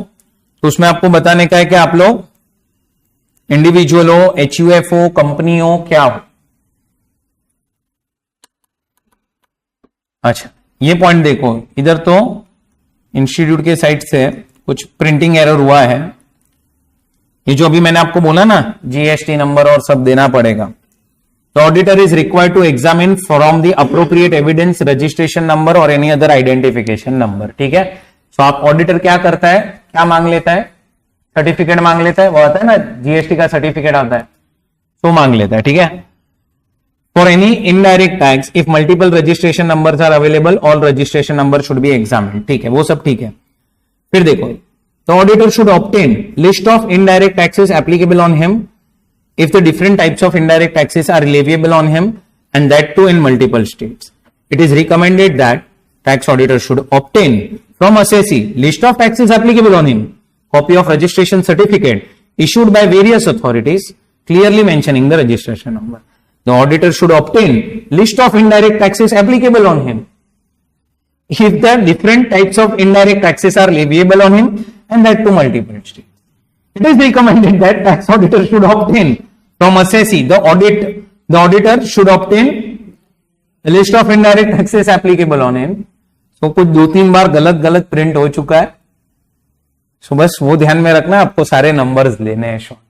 तो उसमें आपको बताने का है कि आप लोग इंडिविजुअल हो, एचयूएफ हो, कंपनी हो, क्या हो। अच्छा ये पॉइंट देखो, इधर तो इंस्टीट्यूट के साइड से कुछ प्रिंटिंग एरर हुआ है। ये जो अभी मैंने आपको बोला ना, जीएसटी नंबर और सब देना पड़ेगा। तो auditor is required to examine from the appropriate evidence registration number और एनी अदर आइडेंटिफिकेशन नंबर, ठीक है। तो आप ऑडिटर क्या करता है, क्या मांग लेता है? सर्टिफिकेट मांग लेता है, वो आता है ना जीएसटी का सर्टिफिकेट आता है, तो मांग लेता है, ठीक है। For any indirect tax if multiple registration numbers are available, all registration number should be examined, ठीक है, वो सब ठीक है। फिर देखो, the auditor should obtain list of indirect taxes applicable on him if the different types of indirect taxes are leviable on him and that too in multiple states. It is recommended that tax auditor should obtain from assessee list of taxes applicable on him, copy of registration certificate issued by various authorities clearly mentioning the registration number. The auditor should obtain list of indirect taxes applicable on him if the different types of indirect taxes are leviable on him and that too multiple states. It is recommended that tax auditor should obtain from assessee the auditor should obtain a list of indirect taxes applicable on him. So कुछ 2-3 बार गलत print हो चुका है, सो बस वो ध्यान में रखना, आपको सारे नंबर्स लेने हैं शॉर्ट।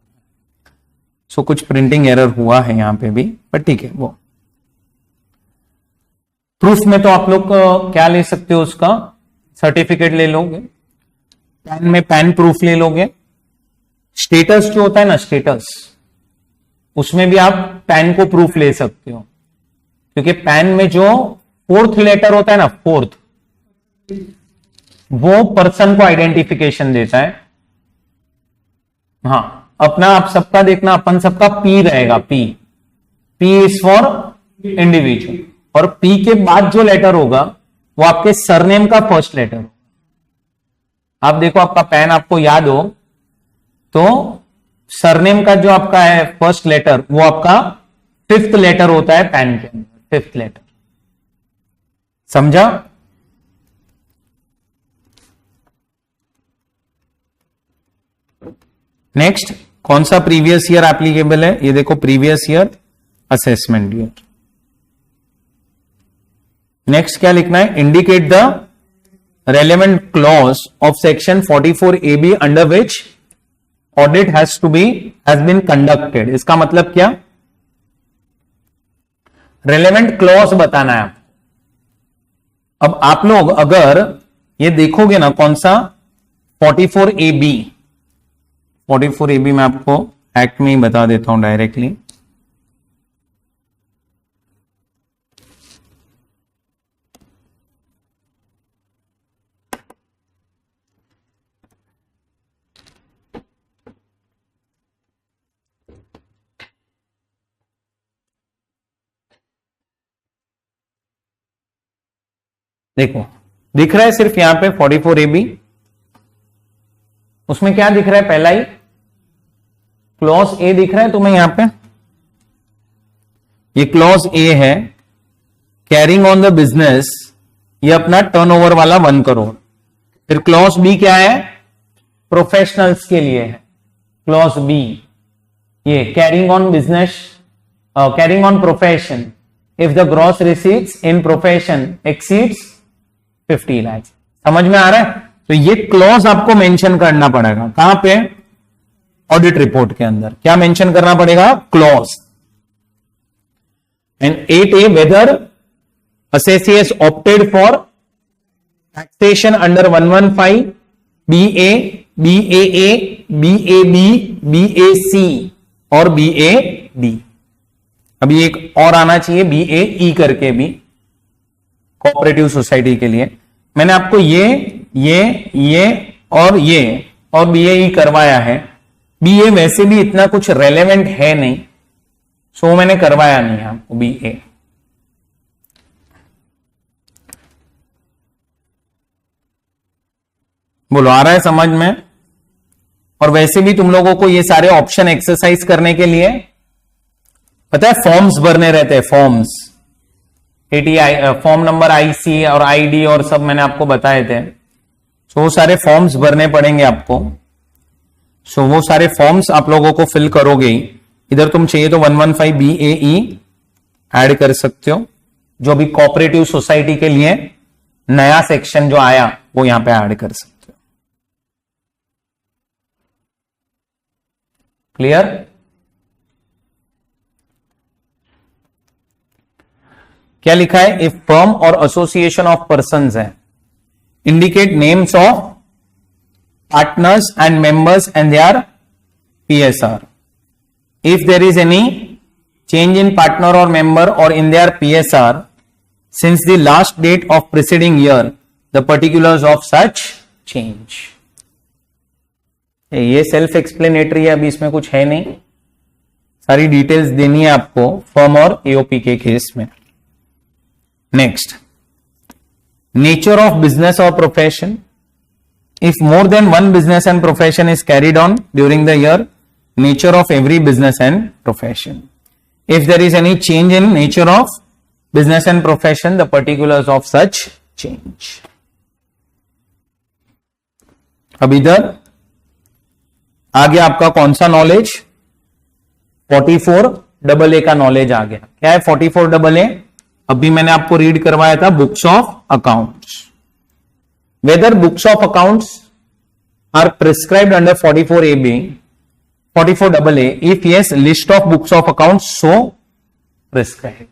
सो कुछ प्रिंटिंग एरर हुआ है यहां पे भी, पर ठीक है। वो प्रूफ में तो आप लोग क्या ले सकते हो, उसका सर्टिफिकेट ले लोगे, पैन में पैन प्रूफ ले लोगे। स्टेटस जो होता है ना, स्टेटस, उसमें भी आप पैन को प्रूफ ले सकते हो, क्योंकि पैन में जो फोर्थ लेटर होता है ना, फोर्थ, वो पर्सन को आइडेंटिफिकेशन देता है। हाँ, अपना आप सबका देखना, अपन सबका पी रहेगा, P, P is for individual, और पी के बाद जो लेटर होगा वो आपके सरनेम का फर्स्ट लेटर हो। आप देखो, आपका पैन आपको याद हो तो सरनेम का जो आपका है फर्स्ट लेटर, वो आपका फिफ्थ लेटर होता है पैन के अंदर, फिफ्थ लेटर। समझा? नेक्स्ट, कौन सा प्रीवियस ईयर एप्लीकेबल है? ये देखो, previous year assessment year. Next क्या लिखना है? Indicate the relevant clause of section 44AB under which audit has been conducted. इसका मतलब क्या? रेलेवेंट क्लॉज बताना है आपको। अब आप लोग अगर ये देखोगे ना, कौन सा 44AB, 44AB मैं आपको एक्ट में ही बता देता हूं डायरेक्टली। देखो, दिख रहा है सिर्फ यहां पे 44AB, उसमें क्या दिख रहा है? पहला ही क्लॉज ए दिख रहा है तुम्हें यहां पे, ये क्लॉज ए है, कैरिंग ऑन द बिजनेस, ये अपना टर्नओवर वाला 1 करोड़। फिर क्लॉज बी क्या है? प्रोफेशनल्स के लिए है। क्लॉज बी ये carrying on business, carrying on profession if the gross receipts in profession exceeds 50 lakh. समझ में आ रहा है? तो ये क्लॉज आपको मेंशन करना पड़ेगा। कहां पे? ऑडिट रिपोर्ट के अंदर क्या मेंशन करना पड़ेगा? Clause. And 8A, whether assessee has opted for taxation under 115 BA, BAA, BAB, BAC और BAD। अभी एक और आना चाहिए BAE करके भी, कोऑपरेटिव सोसाइटी के लिए। मैंने आपको ये और BAE करवाया है। BA वैसे भी इतना कुछ रेलेवेंट है नहीं, सो मैंने करवाया नहीं है आपको BA। बोलो, आ रहा है समझ में? और वैसे भी तुम लोगों को ये सारे ऑप्शन एक्सरसाइज करने के लिए पता है फॉर्म्स भरने रहते हैं, फॉर्म्स, फॉर्म नंबर IC और ID और सब मैंने आपको बताए थे। सो वो सारे फॉर्म्स भरने पड़ेंगे आपको। सो वो सारे फॉर्म्स आप लोगों को फिल करोगे ही। इधर तुम चाहिए तो 115 BAE ऐड कर सकते हो, जो अभी कोऑपरेटिव सोसाइटी के लिए नया सेक्शन जो आया वो यहां पे ऐड कर सकते हो। क्लियर? क्या लिखा है? इफ फर्म और एसोसिएशन ऑफ पर्संस है, indicate names of partners and members and their PSR. If there is any change in partner or member or in their PSR since the last date of preceding year, the particulars of such change. ये self explanatory है, अभी इसमें कुछ है नहीं, सारी details देनी है आपको फर्म और AOP के केस में। नेक्स्ट, नेचर ऑफ बिजनेस और profession. If more than one business and profession is carried on during the year, nature of every business and profession. If there is any change in nature of business and profession, the particulars of such change. अब इधर आगे आपका कौन सा knowledge? 44AA का knowledge आ गया। क्या है 44AA? अभी मैंने आपको रीड करवाया था books of accounts. Whether books of accounts are prescribed under 44AA, if yes, list of books of accounts so prescribed.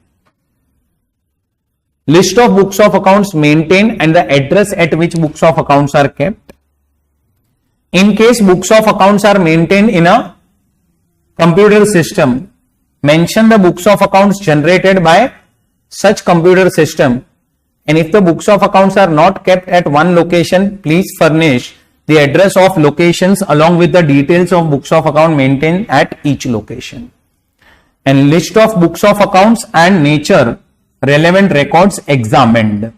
List of books of accounts maintained and the address at which books of accounts are kept. In case books of accounts are maintained in a computer system, mention the books of accounts generated by such computer system and if the books of accounts are not kept at one location, please furnish the address of locations along with the details of books of account maintained at each location, and list of books of accounts and nature relevant records examined.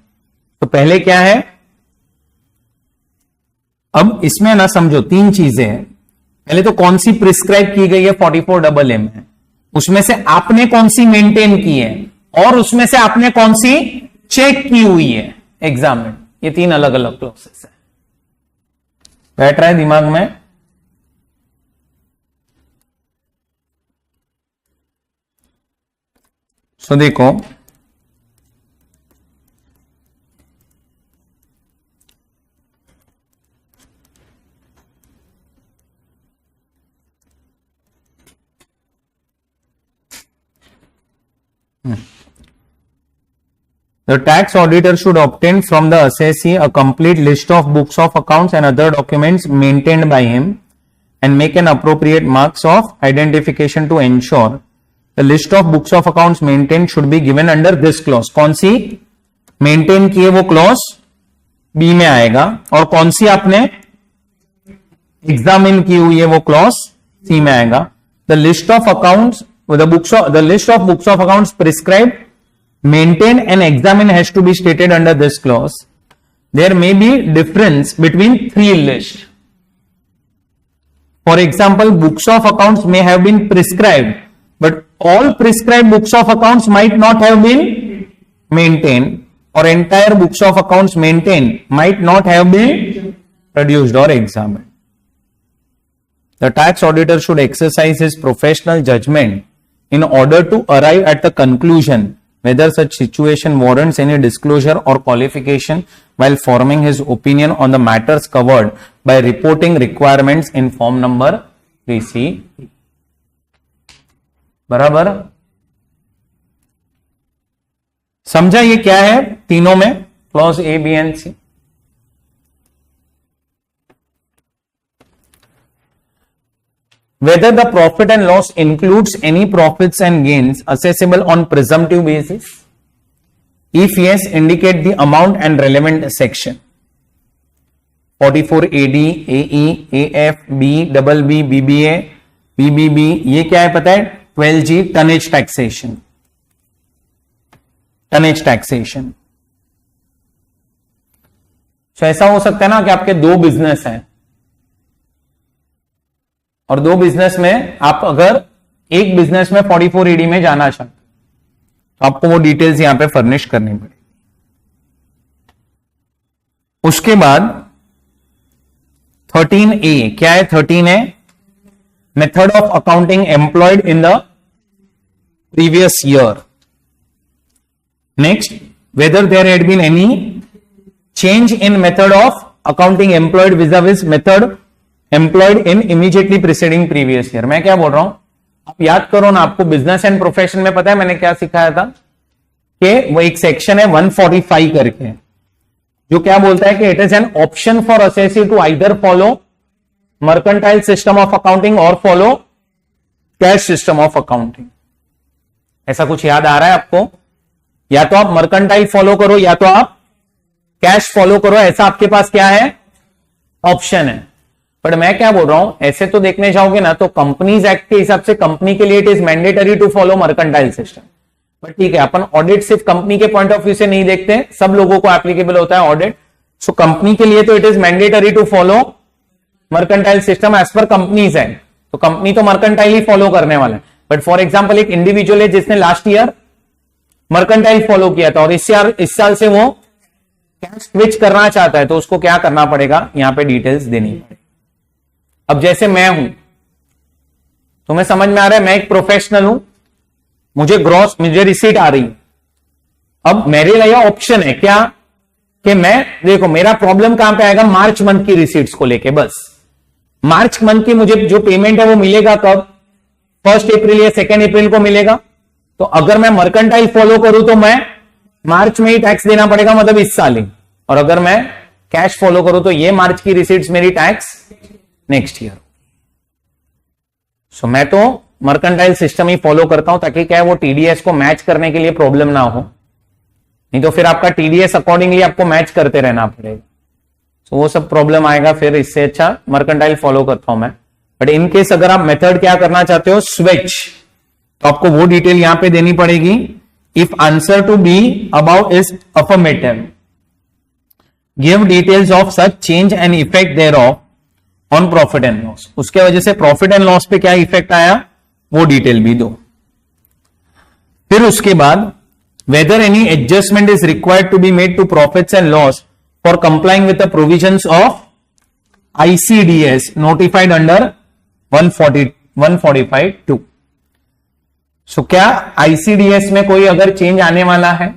तो पहले क्या है, अब इसमें ना समझो तीन चीजें हैं. पहले तो कौन सी प्रिस्क्राइब की गई है 44AA में, उसमें से आपने कौन सी मेंटेन की है, और उसमें से आपने कौन सी चेक की हुई है एग्जामिन. ये तीन अलग अलग क्लॉसेस है. बैठ रहा है दिमाग में. सो देखो, the tax auditor should obtain from the assessee a complete list of books of accounts and other documents maintained by him and make an appropriate marks of identification to ensure the list of books of accounts maintained should be given under this clause. कौन सी maintain की है वो clause B में आएगा, और कौन सी आपने examine की हुई है वो क्लॉज सी में आएगा. The list of accounts, the list of books of accounts prescribed, maintained and examined has to be stated under this clause. There may be difference between three lists. For example, books of accounts may have been prescribed, but all prescribed books of accounts might not have been maintained, or entire books of accounts maintained might not have been produced or examined. The tax auditor should exercise his professional judgment in order to arrive at the conclusion whether such situation warrants any disclosure or qualification while forming his opinion on the matters covered by reporting requirements in form number 3C. बराबर समझा ये क्या है तीनों में, clause A B and C. Whether the profit and loss includes any profits and gains assessable on presumptive basis. If yes, indicate the amount and relevant section. 44AD, AE, AF, B, BB, BBA, BBB, ये क्या है पता है? 12G, tonnage taxation. Tonnage taxation. तो ऐसा हो सकता है ना कि आपके दो बिजनेस हैं, और दो बिजनेस में आप अगर एक बिजनेस में 44AD में जाना चाहते तो आपको वो डिटेल्स यहां पे फर्निश करनी पड़ेगी. उसके बाद 13A क्या है? 13A method of accounting employed in the previous year. Next, whether there had been any change in method of accounting employed viz method employed in immediately preceding previous year. मैं क्या बोल रहा हूं, आप याद करो ना, आपको बिजनेस एंड प्रोफेशन में पता है मैंने क्या सिखाया था कि वो एक सेक्शन है 145 करके, जो क्या बोलता है कि it is an option for assessee to either follow mercantile system of accounting और follow cash system of accounting. ऐसा कुछ याद आ रहा है आपको? या तो आप मर्केंटाइल फॉलो करो या तो आप कैश फॉलो करो, ऐसा आपके पास क्या है? ऑप्शन है. बट मैं क्या बोल रहा हूं, ऐसे तो देखने जाओगे ना तो कंपनीज एक्ट के हिसाब से कंपनी के लिए it is mandatory to follow mercantile system. But ठीक है, अपन ऑडिट सिर्फ कंपनी के पॉइंट ऑफ व्यू से नहीं देखते, सब लोगों को एप्लीकेबल होता है ऑडिट. सो कंपनी के लिए तो it is mandatory to follow mercantile system as per companies है, तो कंपनी तो मर्केंटाइल ही फॉलो करने वाला है. बट फॉर एग्जाम्पल एक इंडिविजुअल है जिसने लास्ट ईयर मर्केंटाइल फॉलो किया था और इस साल से वो कैश स्विच करना चाहता है, तो उसको क्या करना पड़ेगा, यहां पे डिटेल्स देनी पड़ेगी. अब जैसे मैं हूं, तुम्हें समझ में आ रहा है, मैं एक प्रोफेशनल हूं, मुझे रिसीट आ रही. अब मेरे लिए ऑप्शन है क्या कि मैं, देखो मेरा प्रॉब्लम कहां पे आएगा, मार्च मंथ की रिसीट्स को लेके. बस मार्च मंथ की मुझे जो पेमेंट है वो मिलेगा कब? 1 अप्रैल या 2 अप्रैल को मिलेगा. तो अगर मैं मर्केंटाइल फॉलो करूं तो मैं मार्च में ही टैक्स देना पड़ेगा, मतलब इस साल ही. और अगर मैं कैश फॉलो करूं तो ये मार्च की रिसीट्स मेरी टैक्स नेक्स्ट ईयर. सो मैं तो मर्केंटाइल सिस्टम ही फॉलो करता हूं ताकि क्या है वो टीडीएस को मैच करने के लिए प्रॉब्लम ना हो. नहीं तो फिर आपका टीडीएस अकॉर्डिंगली आपको मैच करते रहना पड़ेगा, तो वो सब प्रॉब्लम आएगा। फिर इससे अच्छा मर्केंटाइल फॉलो करता हूं मैं। बट इन केस अगर आप मेथड क्या करना चाहते हो, स्विच, तो आपको वो डिटेल यहां पे देनी पड़ेगी। If answer to be about is affirmative, give details of such change and effect thereof on profit and loss. उसके वजह से प्रॉफिट एंड लॉस पे क्या इफेक्ट आया वो डिटेल भी दो। फिर उसके बाद whether any adjustment is required to be made to profits and loss for complying with the provisions of ICDS notified under 145(2). सो क्या ICDS में कोई अगर चेंज आने वाला है,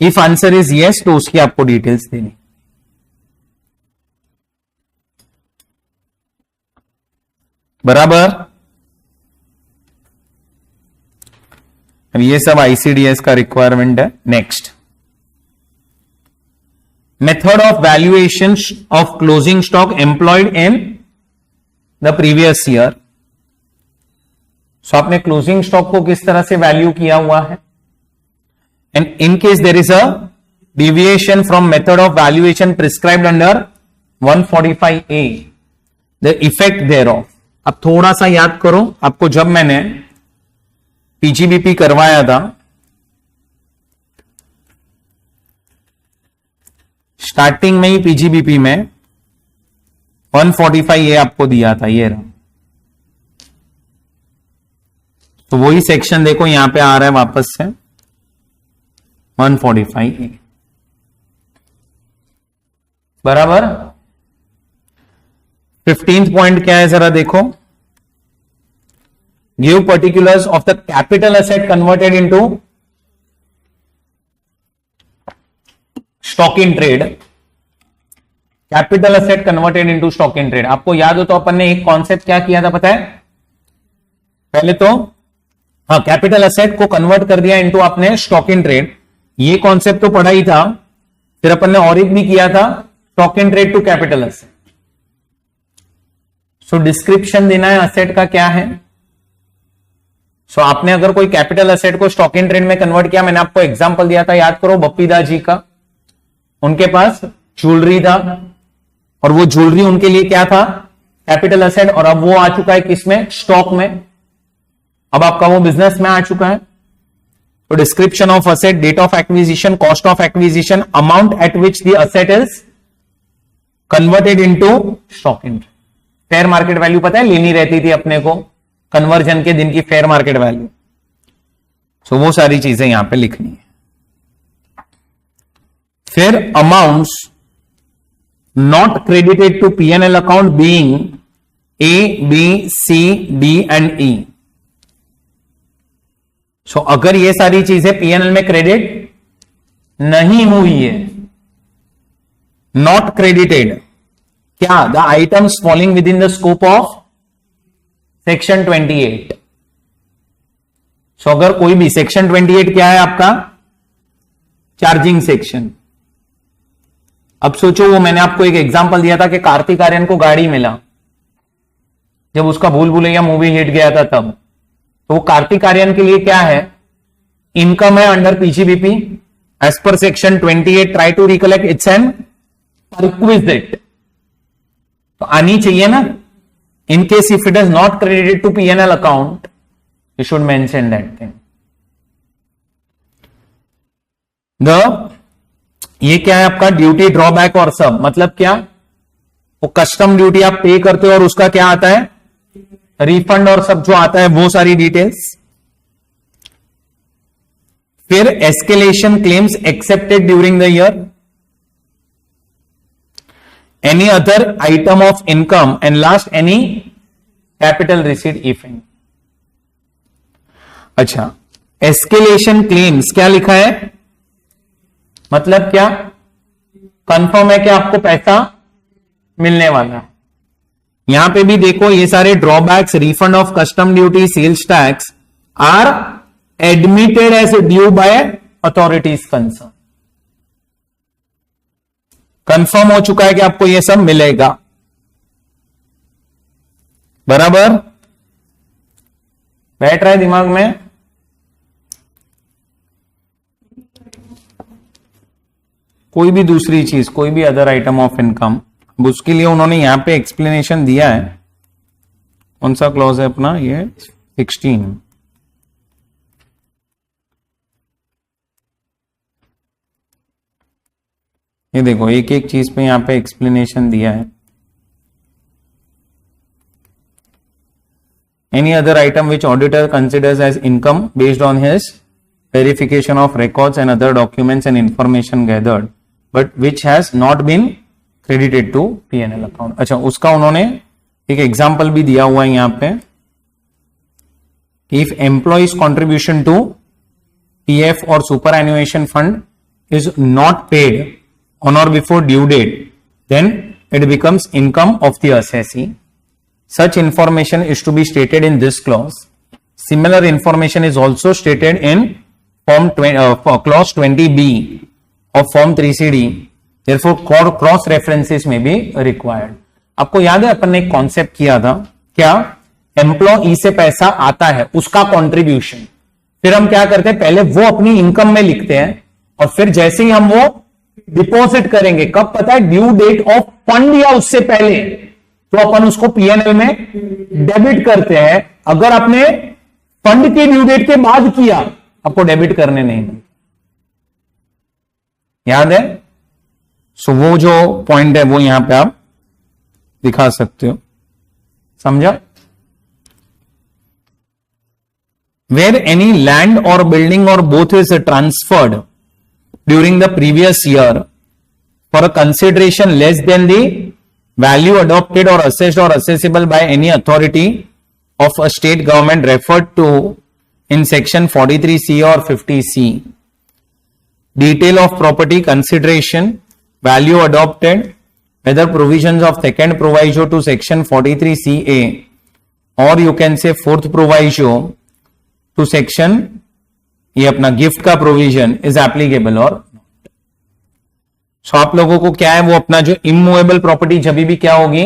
इफ आंसर इज यस तो उसकी आपको डिटेल्स देनी। बराबर। अब ये सब ICDS का रिक्वायरमेंट है। Next, method of valuation of closing stock employed in the previous year. So आपने क्लोजिंग स्टॉक को किस तरह से वैल्यू किया हुआ है, and in case there is a deviation from method of valuation prescribed under 145A, the effect thereof. अब थोड़ा सा याद करो, आपको जब मैंने पीजीबीपी करवाया था, स्टार्टिंग में ही पीजीबीपी में 145A आपको दिया था, ये रहा। तो वही सेक्शन देखो यहां पे आ रहा है वापस से 145A। बराबर। 15th पॉइंट क्या है जरा देखो, give particulars of the capital asset converted into stock in trade। Capital asset converted into stock in trade. आपको याद हो तो अपन ने एक कॉन्सेप्ट क्या किया था पता है, पहले तो हाँ कैपिटल असेट को कन्वर्ट कर दिया इनटू आपने स्टॉक इन ट्रेड, ये कॉन्सेप्ट तो पढ़ा ही था। फिर अपन ने और एक भी किया था, stock in trade to capital asset. So description देना है असेट का क्या है। सो आपने अगर कोई कैपिटल असेट को स्टॉक इन ट्रेड में कन्वर्ट किया, मैंने आपको एग्जांपल दिया था, याद करो बप्पीदा जी का, उनके पास ज्वेलरी था और वो ज्वेलरी उनके लिए क्या था, कैपिटल असेट, और अब वो आ चुका है किसमें, स्टॉक में। अब आपका वो बिजनेस में आ चुका है। तो description of asset, date of acquisition, cost of acquisition, amount at which the asset is converted into stock in trade. Fair market value पता है लेनी रहती थी अपने को, कन्वर्जन के दिन की फेयर मार्केट वैल्यू। सो वो सारी चीजें यहां पे लिखनी है। फिर amounts not credited to P&L account being A, B, C, D and E। So अगर ये सारी चीजें P&L में क्रेडिट नहीं हुई है, नॉट क्रेडिटेड, क्या the items falling with in the scope of section 28। सो अगर कोई भी सेक्शन 28 क्या है आपका, चार्जिंग सेक्शन। अब सोचो, वो मैंने आपको एक एग्जांपल दिया था कि कार्तिक आर्यन को गाड़ी मिला जब उसका भूल भुलैया मूवी हिट गया था तब। तो वो कार्तिक आर्यन के लिए क्या है, इनकम है under PGBP as per section 28, try to recollect it's an requisite. तो आनी चाहिए ना। In case if it is not credited to P&L account, you should mention that thing. ये क्या है आपका, ड्यूटी ड्रॉबैक और सब, मतलब क्या, वो कस्टम ड्यूटी आप पे करते हो और उसका क्या आता है, रिफंड और सब जो आता है वो सारी डिटेल्स। फिर escalation claims accepted during the year, any other item of income, and last any capital receipt if any। अच्छा, escalation claims क्या लिखा है, मतलब क्या, कंफर्म है कि आपको पैसा मिलने वाला है। यहां पे भी देखो ये सारे drawbacks, refund of custom duty, sales tax are admitted as due by authorities concern. Confirm हो चुका है कि आपको यह सब मिलेगा। बराबर, बैठ रहा है दिमाग में। कोई भी दूसरी चीज, कोई भी अदर आइटम ऑफ इनकम, उसके लिए उन्होंने यहां पे एक्सप्लेनेशन दिया है। कौन सा क्लॉज है अपना, ये 16। ये देखो एक एक चीज पे यहां पे एक्सप्लेनेशन दिया है। Any other item which auditor considers as income based on his verification of records and other documents and information gathered, but which has not been credited to P&L account। अच्छा, उसका उन्होंने एक एग्जाम्पल भी दिया हुआ है यहां पे। If employees contribution to PF or superannuation fund is not paid on or before due date, then it becomes income of the assessee। Such information is to be stated in this clause। Similar information is also stated in clause 20B of form 3CD। Therefore cross references may be required। आपको याद है अपन ने एक concept किया था क्या, employee से पैसा आता है उसका कंट्रीब्यूशन, फिर हम क्या करते हैं, पहले वो अपनी इनकम में लिखते हैं और फिर जैसे ही हम वो डिपॉजिट करेंगे, कब पता है, ड्यू डेट ऑफ फंड या उससे पहले, तो अपन उसको पीएनएल में डेबिट करते हैं। अगर आपने फंड के ड्यू डेट के बाद किया, आपको डेबिट करने नहीं मिलते। याद है? सो वो जो पॉइंट है वो यहां पे आप दिखा सकते हो। समझा? Where any land or building or both is transferred during the previous year for a consideration less than the value adopted or assessed or assessable by any authority of a state government referred to in section 43C or 50C, detail of property consideration, value adopted, whether provisions of second proviso to section 43CA or you can say fourth proviso to section, ये अपना gift का provision is applicable और not. सो आप लोगों को क्या है, वो अपना जो इमूवेबल प्रॉपर्टी जब भी क्या होगी,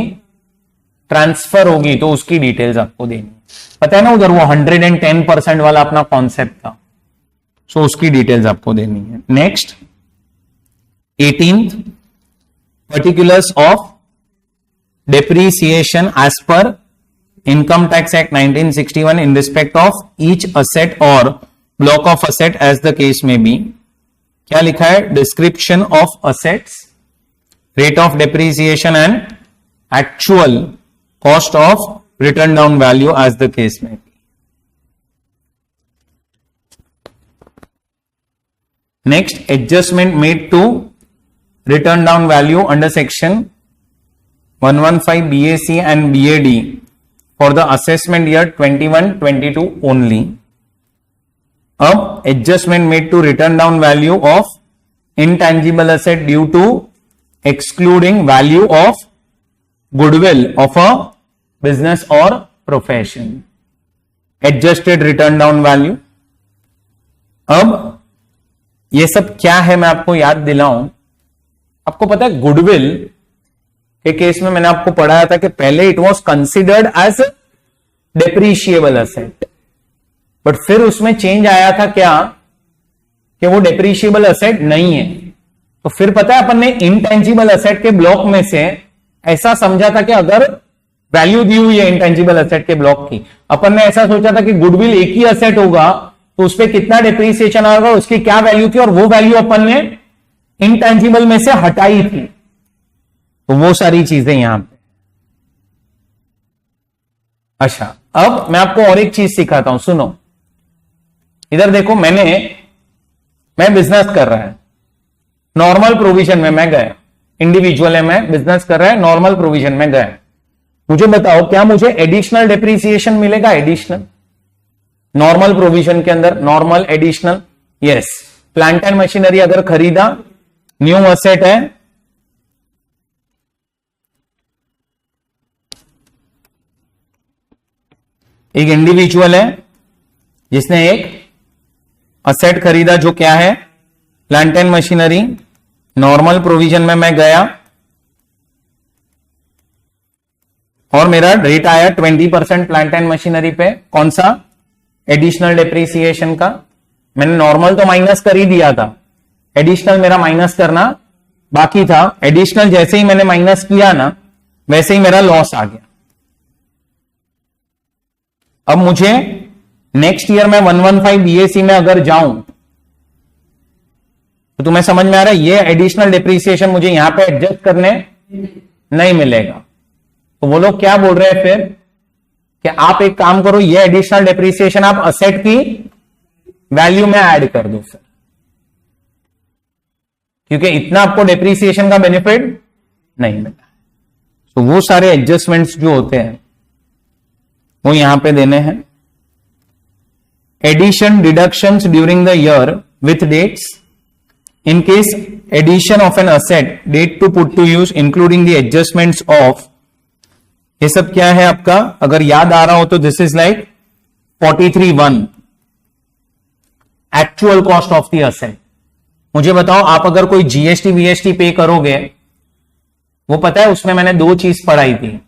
ट्रांसफर होगी, तो उसकी डिटेल्स आपको देनी पता है ना, उधर वो 110% वाला अपना कॉन्सेप्ट था। सो उसकी डिटेल्स आपको देनी है। Next 18th, particulars of depreciation as per Income Tax Act 1961 in respect of each asset or block of asset as the case may be। क्या लिखा है, description of assets, rate of depreciation and actual cost of written down value as the case may be। Next, adjustment made to written down value under section 115 BAC and BAD for the assessment year 21-22 only। अब adjustment made to written down value of intangible asset due to excluding value of goodwill of a business or profession, adjusted written down value। अब ये सब क्या है मैं आपको याद दिलाऊं। आपको पता है गुडविल के केस में मैंने आपको पढ़ाया था कि पहले it was considered as depreciable asset, but फिर उसमें चेंज आया था क्या कि वो डेप्रीशिएबल असेट नहीं है। तो फिर पता है अपन ने इंटेंजिबल असेट के ब्लॉक में से ऐसा समझा था कि अगर वैल्यू दी हुई है इंटेंजिबल असेट के ब्लॉक की, अपन ने ऐसा सोचा था कि गुडविल एक ही असेट होगा तो उस पर कितना डेप्रीसिएशन आएगा, उसकी क्या वैल्यू थी, और वो वैल्यू अपन ने इंटेंजिबल में से हटाई थी। तो वो सारी चीजें यहां पे। अच्छा, अब मैं आपको और एक चीज सिखाता हूं, सुनो इधर देखो। मैं बिजनेस कर रहा है, नॉर्मल प्रोविजन में मैं गया, इंडिविजुअल है, मैं बिजनेस कर रहा है, नॉर्मल प्रोविजन में गया। मुझे बताओ क्या मुझे एडिशनल डेप्रीसिएशन मिलेगा? एडिशनल नॉर्मल प्रोविजन के अंदर normal additional, yes. Plant and machinery अगर खरीदा, न्यू असेट है, एक इंडिविजुअल है जिसने एक असेट खरीदा जो क्या है, plant and machinery. Normal provision में मैं गया और मेरा रेट आया 20% प्लांट एंड मशीनरी पे। कौन सा? एडिशनल डेप्रीसिएशन का। मैंने नॉर्मल तो माइनस कर ही दिया था, एडिशनल मेरा माइनस करना बाकी था, एडिशनल जैसे ही मैंने माइनस किया ना वैसे ही मेरा लॉस आ गया। अब मुझे नेक्स्ट ईयर में 115 बीएसी में अगर जाऊं तो तुम्हें समझ में आ रहा है ये एडिशनल डिप्रिसिएशन मुझे यहां पे एडजस्ट करने नहीं मिलेगा। तो वो लोग क्या बोल रहे हैं फिर कि आप एक काम करो, ये एडिशनल डिप्रिसिएशन आप असेट की वैल्यू में ऐड कर दो सर, क्योंकि इतना आपको डिप्रिसिएशन का बेनिफिट नहीं मिला। तो वो सारे एडजस्टमेंट्स जो होते हैं वो यहां पे देने हैं। Addition deductions during the year with dates in case addition of an asset date to put to use including the adjustments of, ये सब क्या है आपका, अगर याद आ रहा हो तो this is like 43(1) actual cost of the asset. मुझे बताओ आप अगर कोई जीएसटी वीएसटी पे करोगे, वो पता है उसमें मैंने दो चीज पढ़ाई थी,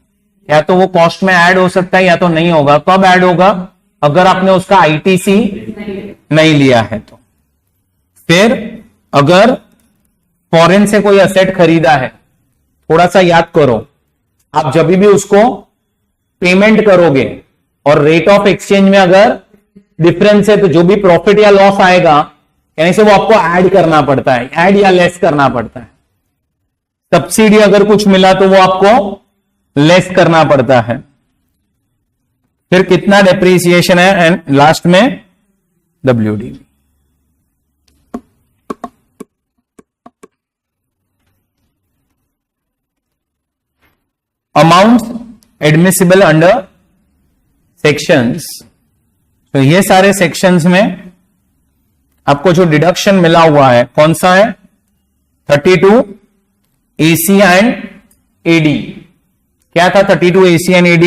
या तो वो कॉस्ट में ऐड हो सकता है या तो नहीं होगा। कब ऐड होगा, अगर आपने उसका आईटीसी नहीं लिया है तो। फिर अगर फॉरेन से कोई असेट खरीदा है, थोड़ा सा याद करो, आप जब भी उसको पेमेंट करोगे और रेट ऑफ एक्सचेंज में अगर डिफरेंस है तो जो भी प्रॉफिट या लॉस आएगा यानी से वो आपको ऐड करना पड़ता है, ऐड या लेस करना पड़ता है। सब्सिडी अगर कुछ मिला तो वो आपको लेस करना पड़ता है। फिर कितना डेप्रिसिएशन है एंड लास्ट में WDV। Amount admissible under sections, तो ये सारे सेक्शंस में आपको जो डिडक्शन मिला हुआ है कौन सा है, 32 AC एंड AD। क्या था 32 AC एंड AD,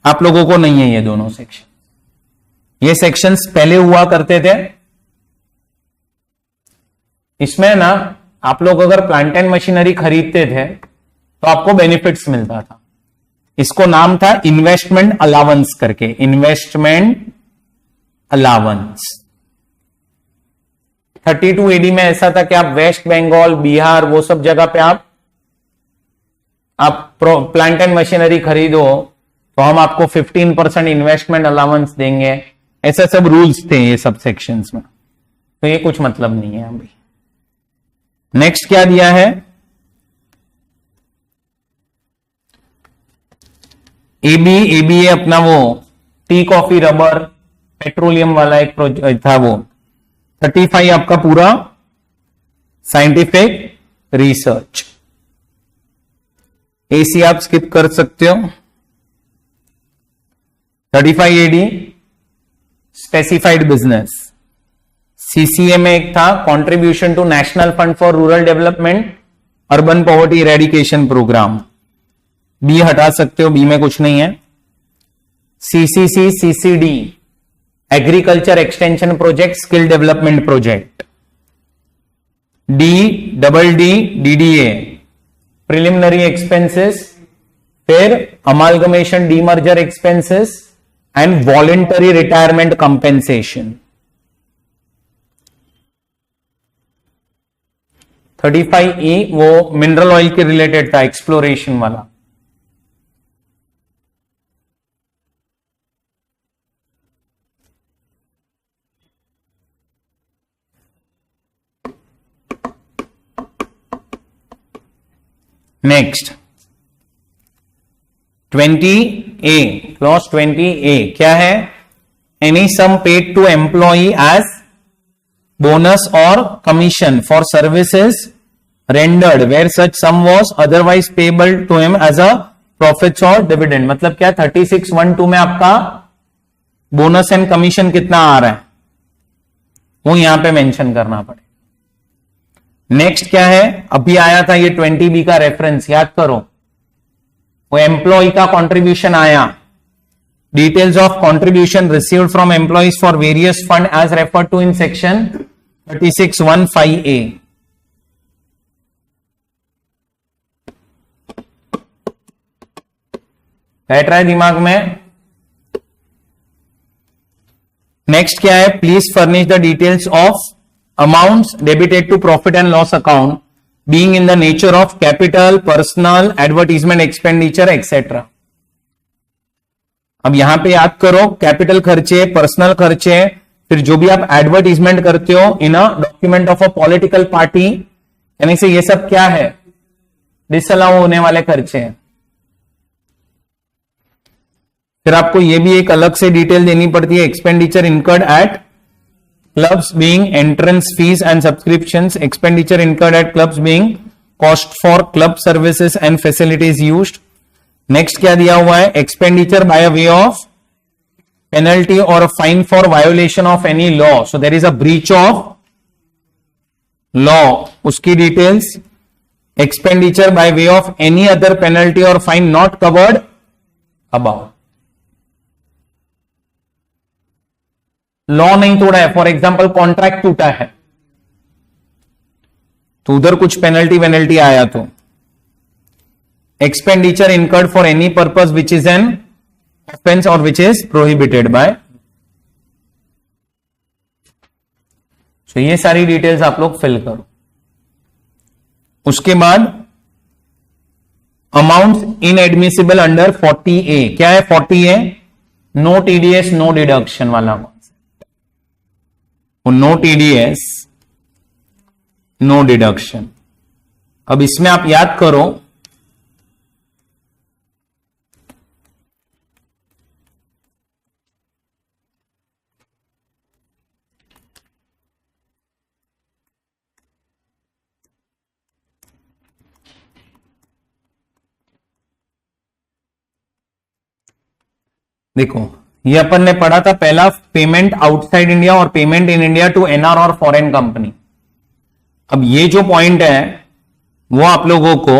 आप लोगों को नहीं है ये दोनों सेक्शन। ये सेक्शंस पहले हुआ करते थे। इसमें ना आप लोग अगर प्लांट एंड मशीनरी खरीदते थे तो आपको बेनिफिट्स मिलता था। इसको नाम था इन्वेस्टमेंट अलाउंस करके, इन्वेस्टमेंट अलाउंस। 32 AD में ऐसा था कि आप वेस्ट बंगाल, बिहार, वो सब जगह पे आप प्लांट एंड मशीनरी खरीदो तो हम आपको 15% इन्वेस्टमेंट अलाउंस देंगे। ऐसे सब रूल्स थे ये सब सेक्शंस में, तो ये कुछ मतलब नहीं है अभी। नेक्स्ट क्या दिया है, एबीए अपना वो टी कॉफी रबर पेट्रोलियम वाला एक प्रोजेक्ट था, वो 35 आपका पूरा साइंटिफिक रिसर्च। एसी आप स्किप कर सकते हो। 35 AD स्पेसिफाइड बिजनेस। सीसीए में एक था contribution to national fund for rural development urban poverty eradication programme, B हटा सकते हो, बी में कुछ नहीं है। CCC CCD agriculture extension project skill development project. D DDA preliminary expenses, फिर amalgamation demerger expenses and voluntary retirement compensation. 35E वो mineral oil के रिलेटेड था, एक्सप्लोरेशन वाला। नेक्स्ट 20A, क्लॉज 20A क्या है, any sum paid to employee as bonus और commission for services rendered where such sum was otherwise payable to him as a profits और dividend. मतलब क्या 36(1)(2) में आपका बोनस एंड कमीशन कितना आ रहा है वो यहां पे मेंशन करना पड़े। नेक्स्ट क्या है, अभी आया था ये 20B का रेफरेंस, याद करो, वो एम्प्लॉय का कंट्रीब्यूशन आया, details of contribution received from employees for various fund as referred to in section 36(1)(5)(a। बैठ रहा है दिमाग में। नेक्स्ट क्या है, please furnish the details of amounts debited to profit and loss account being in the nature of capital, personal, advertisement expenditure, etc. अब यहां पे याद करो, कैपिटल खर्चे, पर्सनल खर्चे, फिर जो भी आप एडवर्टीजमेंट करते हो in a document of a political party, यानी से ये सब क्या है, डिसअलाउ होने वाले खर्चे हैं। फिर आपको ये भी एक अलग से डिटेल देनी पड़ती है, expenditure incurred at clubs being entrance fees and subscriptions, expenditure incurred at clubs being cost for club services and facilities used. Next क्या दिया हुआ है, expenditure by a way of penalty or a fine for violation of any law. So there is a breach of law. उसकी details, expenditure by way of any other penalty or fine not covered above. Law नहीं तोड़ा है, for example contract टूटा है तो उधर कुछ penalty आया तो expenditure incurred for any purpose which is an offence और विच इज प्रोहिबिटेड बाय। तो ये सारी डिटेल्स आप लोग फिल करो। उसके बाद अमाउंट इनएडमिसिबल अंडर 40A, क्या है 40A, no TDS no deduction वाला, नो टीडीएस नो डिडक्शन। अब इसमें आप याद करो, देखो ये अपन ने पढ़ा था पहला, पेमेंट आउटसाइड इंडिया और payment in India to NR और फॉरेन कंपनी। अब ये जो पॉइंट है वो आप लोगों को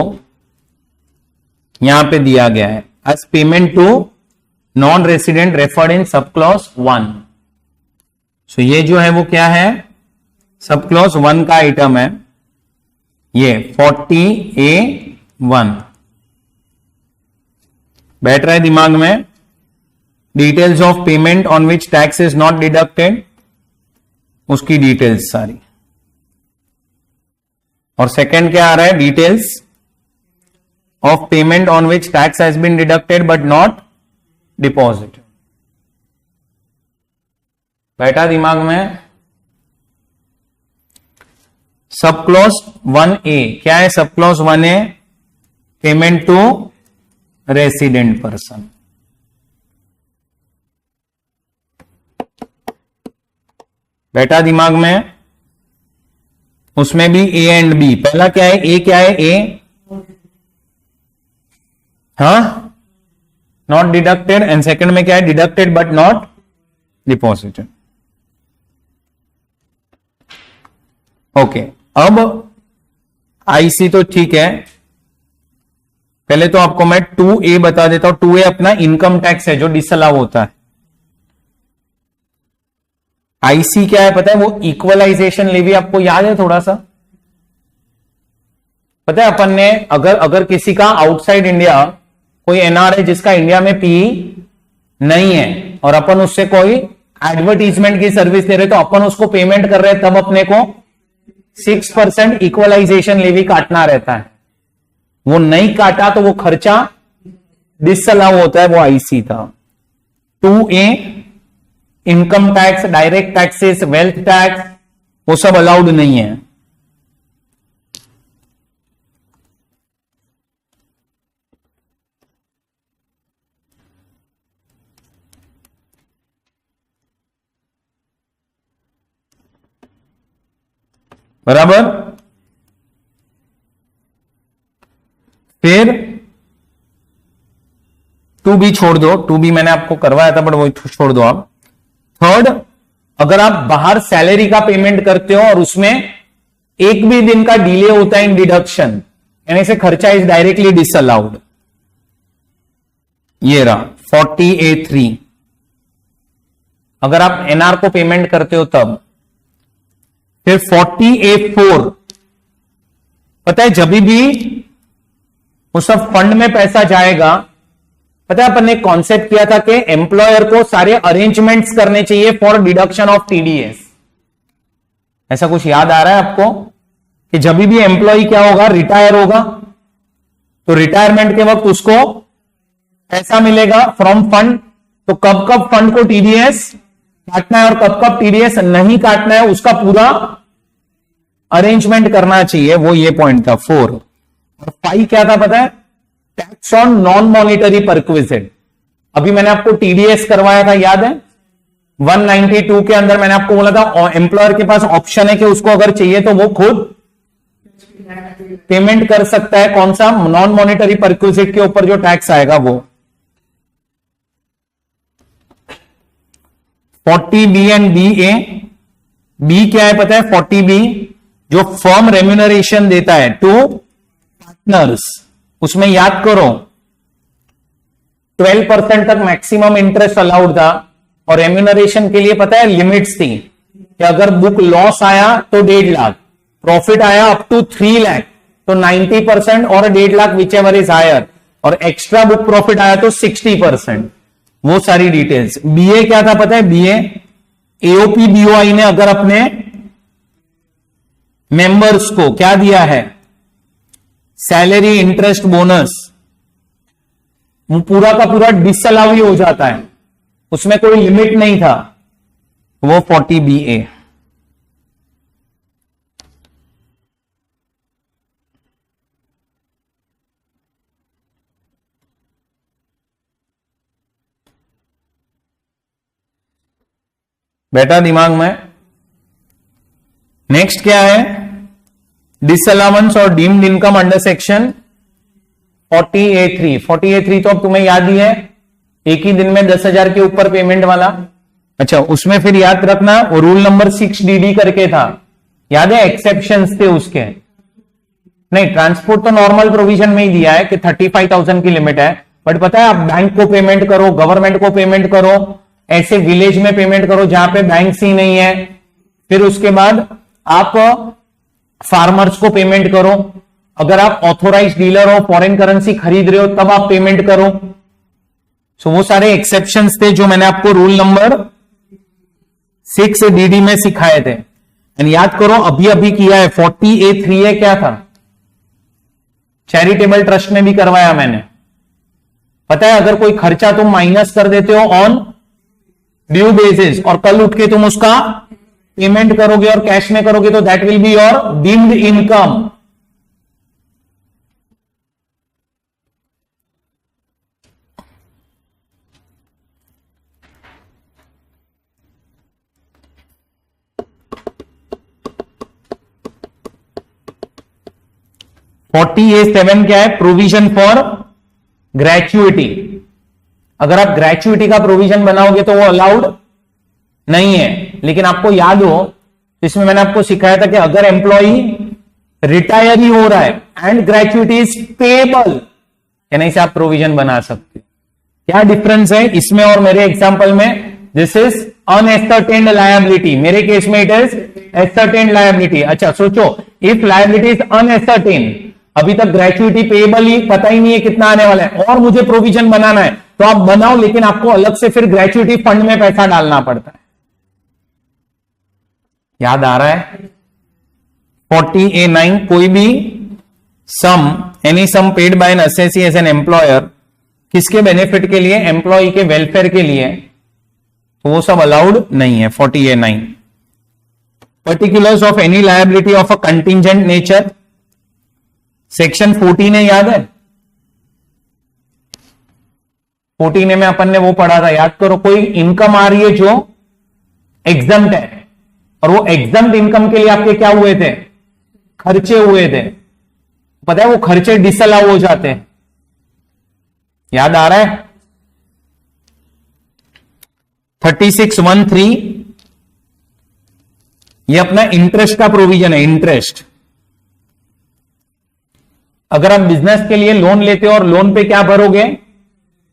यहां पे दिया गया है as payment to non resident referred in sub clause 1। सो ये जो है वो क्या है, सब क्लॉज 1 का आइटम है, ये 40A1 बैठ रहा है दिमाग में। Details of payment on which tax is not deducted, उसकी डिटेल्स सारी। और सेकंड क्या आ रहा है, details of payment on which tax has been deducted but not deposit. बैठा दिमाग में। सब क्लॉज 1A क्या है, sub clause 1A payment to resident person. बैठा दिमाग में। उसमें भी A एंड B, पहला क्या है, A क्या है, A not deducted, and second में क्या है, deducted but not deposited. Okay, अब IC तो ठीक है, पहले तो आपको मैं 2A बता देता हूं। 2A अपना इनकम टैक्स है जो डिसअलाउ होता है। IC क्या है पता है, वो इक्वलाइजेशन लेवी, आपको याद है थोड़ा सा, पता है अपन ने अगर किसी का आउटसाइड इंडिया कोई एनआर है जिसका इंडिया में पी नहीं है और अपन उससे कोई एडवर्टीजमेंट की सर्विस दे रहे तो अपन उसको पेमेंट कर रहे हैं, तब अपने को 6% इक्वलाइजेशन लेवी काटना रहता है। वो नहीं काटा तो वो खर्चा डिसअलाउ होता है, वो IC था। 2A income tax, direct taxes, wealth tax, वो सब अलाउड नहीं है। बराबर। फिर 2B छोड़ दो, 2B मैंने आपको करवाया था बट वो छोड़ दो आप। थर्ड, अगर आप बाहर सैलरी का पेमेंट करते हो और उसमें एक भी दिन का डिले होता है इन डिडक्शन, यानी से खर्चा इज डायरेक्टली डिसअलाउड। ये रहा 40A3। अगर आप एनआर को पेमेंट करते हो तब। फिर 40A4, पता है जब भी वो सब फंड में पैसा जाएगा, पता है अपन ने कॉन्सेप्ट किया था कि एम्प्लॉयर को सारे अरेंजमेंट्स करने चाहिए फॉर डिडक्शन ऑफ टीडीएस। ऐसा कुछ याद आ रहा है आपको? कि जब भी एम्प्लॉय क्या होगा, रिटायर होगा, तो रिटायरमेंट के वक्त उसको पैसा मिलेगा फ्रॉम फंड। तो कब कब फंड को टीडीएस काटना है और कब कब टीडीएस नहीं काटना है, उसका पूरा अरेंजमेंट करना चाहिए। वो ये पॉइंट था 4। और 5 क्या था पता है? Tax on non monetary perquisite. अभी मैंने आपको टीडीएस करवाया था, याद है? 192 के अंदर मैंने आपको बोला था एम्प्लॉयर के पास ऑप्शन है कि उसको अगर चाहिए तो वो खुद पेमेंट कर सकता है। कौन सा? नॉन मॉनिटरी परक्विजिट के ऊपर जो टैक्स आएगा वो। 40B and BA। बी क्या है पता है? 40B जो फर्म रेम्यूनरेशन देता है टू पार्टनर्स, उसमें याद करो 12% तक मैक्सिमम इंटरेस्ट अलाउड था। और रेम्यूनरेशन के लिए पता है लिमिट्स थी कि अगर बुक लॉस आया तो 1.5 लाख, प्रॉफिट आया अप टू 3 लाख तो 90% और 1.5 lakh whichever is higher, और एक्स्ट्रा बुक प्रॉफिट आया तो 60%। वो सारी डिटेल्स। बीए क्या था पता है? बीए एओपी बीओआई ने अगर अपने मेंबर्स को क्या दिया है, सैलरी, इंटरेस्ट, बोनस, वो पूरा का पूरा डिसअलाउ ही हो जाता है, उसमें कोई लिमिट नहीं था। वो 40BA। बेटा दिमाग में। नेक्स्ट क्या है? डिसअलाउंस और deemed income under section 40A3। 40A3 तो अब तुम्हें याद ही है, एक ही दिन में 10,000 के ऊपर पेमेंट वाला। अच्छा, उसमें फिर याद रखना वो रूल नंबर 6DD करके था, याद है? एक्सेप्शंस थे उसके। नहीं, ट्रांसपोर्ट तो नॉर्मल प्रोविजन में ही दिया है कि 35,000 की लिमिट है, बट पता है आप बैंक को पेमेंट करो, गवर्नमेंट को पेमेंट करो, ऐसे विलेज में पेमेंट करो जहां पे बैंक ही नहीं है, फिर उसके बाद आप फार्मर्स को पेमेंट करो, अगर आप ऑथोराइज डीलर हो, फॉरेन करेंसी खरीद रहे हो तब आप पेमेंट करो। सो वो सारे एक्सेप्शंस थे जो मैंने आपको रूल नंबर 6DD में सिखाए थे। एंड याद करो अभी अभी किया है 40A3A क्या था? चैरिटेबल ट्रस्ट में भी करवाया मैंने। पता है अगर कोई खर्चा तुम माइनस कर देते हो ऑन ड्यू बेसिस और कल उठ के तुम उसका पेमेंट करोगे और कैश में करोगे तो that will be your deemed income. A7 क्या है? Provision for gratuity. अगर आप ग्रेचुइटी का प्रोविजन बनाओगे तो वो अलाउड नहीं है, लेकिन आपको याद हो इसमें मैंने आपको सिखाया था कि अगर एम्प्लॉई रिटायर ही हो रहा है एंड ग्रेचुइटी इज पेएबल, क्या नहीं से आप प्रोविजन बना सकते। क्या डिफरेंस है इसमें और मेरे एग्जांपल में? दिस इज अनएसर्टेन्ड लायबिलिटी, मेरे केस में इट इज एसर्टेन्ड लायबिलिटी। अच्छा सोचो, इफ लायबिलिटी इज अनएसर्टेन्ड, अभी तक ग्रेचुइटी पेएबल ही पता ही नहीं है कितना आने वाला है और मुझे प्रोविजन बनाना है, तो आप बनाओ, लेकिन आपको अलग से फिर ग्रेचुइटी फंड में पैसा डालना पड़ता है। याद आ रहा है? 40A9 कोई भी sum, any sum paid by an assessee as an employer, किसके बेनिफिट के लिए? एम्प्लॉय के वेलफेयर के लिए, तो वो सब अलाउड नहीं है। 40A9 particulars of any liability of a contingent nature, section 14 है, याद है? 14 में अपन ने वो पढ़ा था, याद करो। कोई इनकम आ रही है जो एग्जम्प्ट है और वो एग्जम्प्ट इनकम के लिए आपके क्या हुए थे? खर्चे हुए थे। पता है वो खर्चे डिसअलाउ हो जाते हैं। याद आ रहा है? 36(1)(3) ये अपना इंटरेस्ट का प्रोविजन है। इंटरेस्ट, अगर आप बिजनेस के लिए लोन लेते हो और लोन पे क्या भरोगे?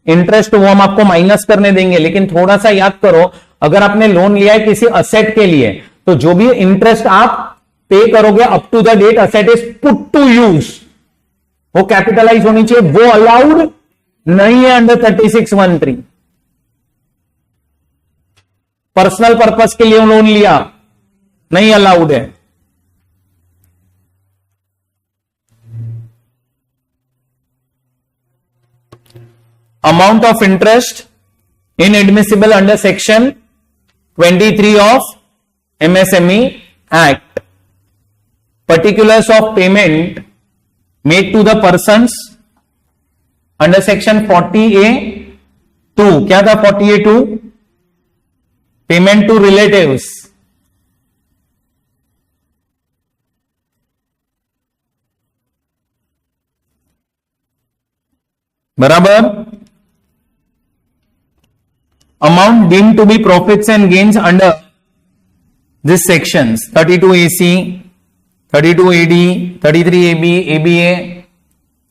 इंटरेस्ट, वो हम आपको माइनस करने देंगे। लेकिन थोड़ा सा याद करो, अगर आपने लोन लिया है किसी असेट के लिए, तो जो भी इंटरेस्ट आप पे करोगे up to the date asset is put to use, वो कैपिटलाइज होनी चाहिए, वो अलाउड नहीं है अंडर 36(1)(3). पर्सनल पर्पस के लिए लोन लिया, नहीं अलाउड है। amount of interest inadmissible under section 23 of MSME Act. Particulars of payment made to the persons under section 40A(2). क्या था 40A(2)? Payment to relatives. बराबर। Amount deemed to be profits and gains under this sections 32AC, 32AD, 33AB, ABA।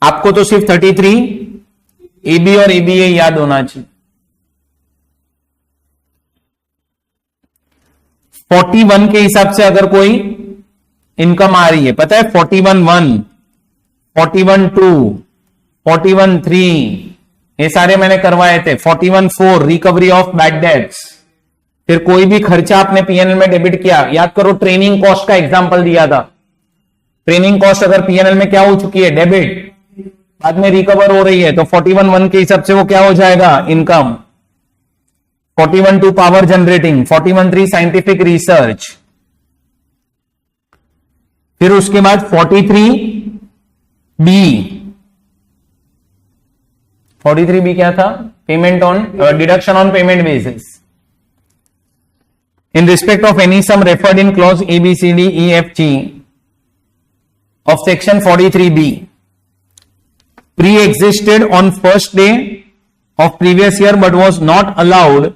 आपको तो सिर्फ 33AB और ABA याद होना चाहिए। 41 के हिसाब से अगर कोई इनकम आ रही है, पता है 41(1), 41(2), 41(3) ये सारे मैंने करवाए थे। 41(4) रिकवरी ऑफ बैड डेट्स। फिर कोई भी खर्चा आपने पीएनएल में डेबिट किया, याद करो ट्रेनिंग कॉस्ट का एग्जांपल दिया था। ट्रेनिंग कॉस्ट अगर पीएनएल में क्या हो चुकी है, डेबिट, बाद में रिकवर हो रही है, तो 41(1) के हिसाब से वो क्या हो जाएगा, income. 41(2) power generating, 41(3) scientific research. फिर उसके बाद 43B, 43B क्या था, payment on deduction on payment basis in respect of any sum referred in clause ABCDEFG of section 43B pre-existed on first day of previous year but was not allowed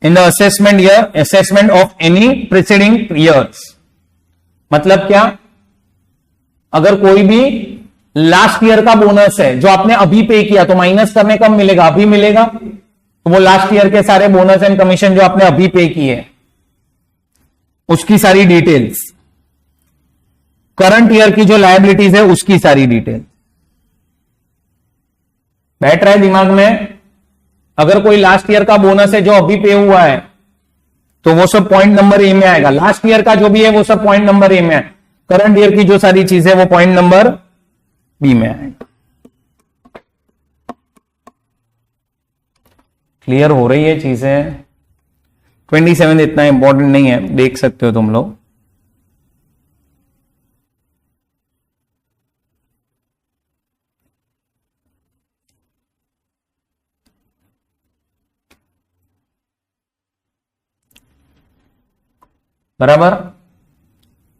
in the assessment of any preceding years। मतलब क्या, अगर कोई भी last year का bonus है जो आपने अभी पे किया, तो माइनस करने कब मिलेगा, अभी मिलेगा। तो वो लास्ट ईयर के सारे बोनस एंड कमीशन जो आपने अभी पे किए, उसकी सारी डिटेल्स, करंट ईयर की जो लायबिलिटीज है उसकी सारी डिटेल बैठ रहा है दिमाग में। अगर कोई लास्ट ईयर का बोनस है जो अभी पे हुआ है, तो वो सब पॉइंट नंबर ए में आएगा। लास्ट ईयर का जो भी है वो सब पॉइंट नंबर ए में है। करंट ईयर की जो सारी चीजें वो पॉइंट नंबर बी में आएगा। क्लियर हो रही है चीजें? 27 इतना इंपॉर्टेंट नहीं है, देख सकते हो तुम लोग। बराबर।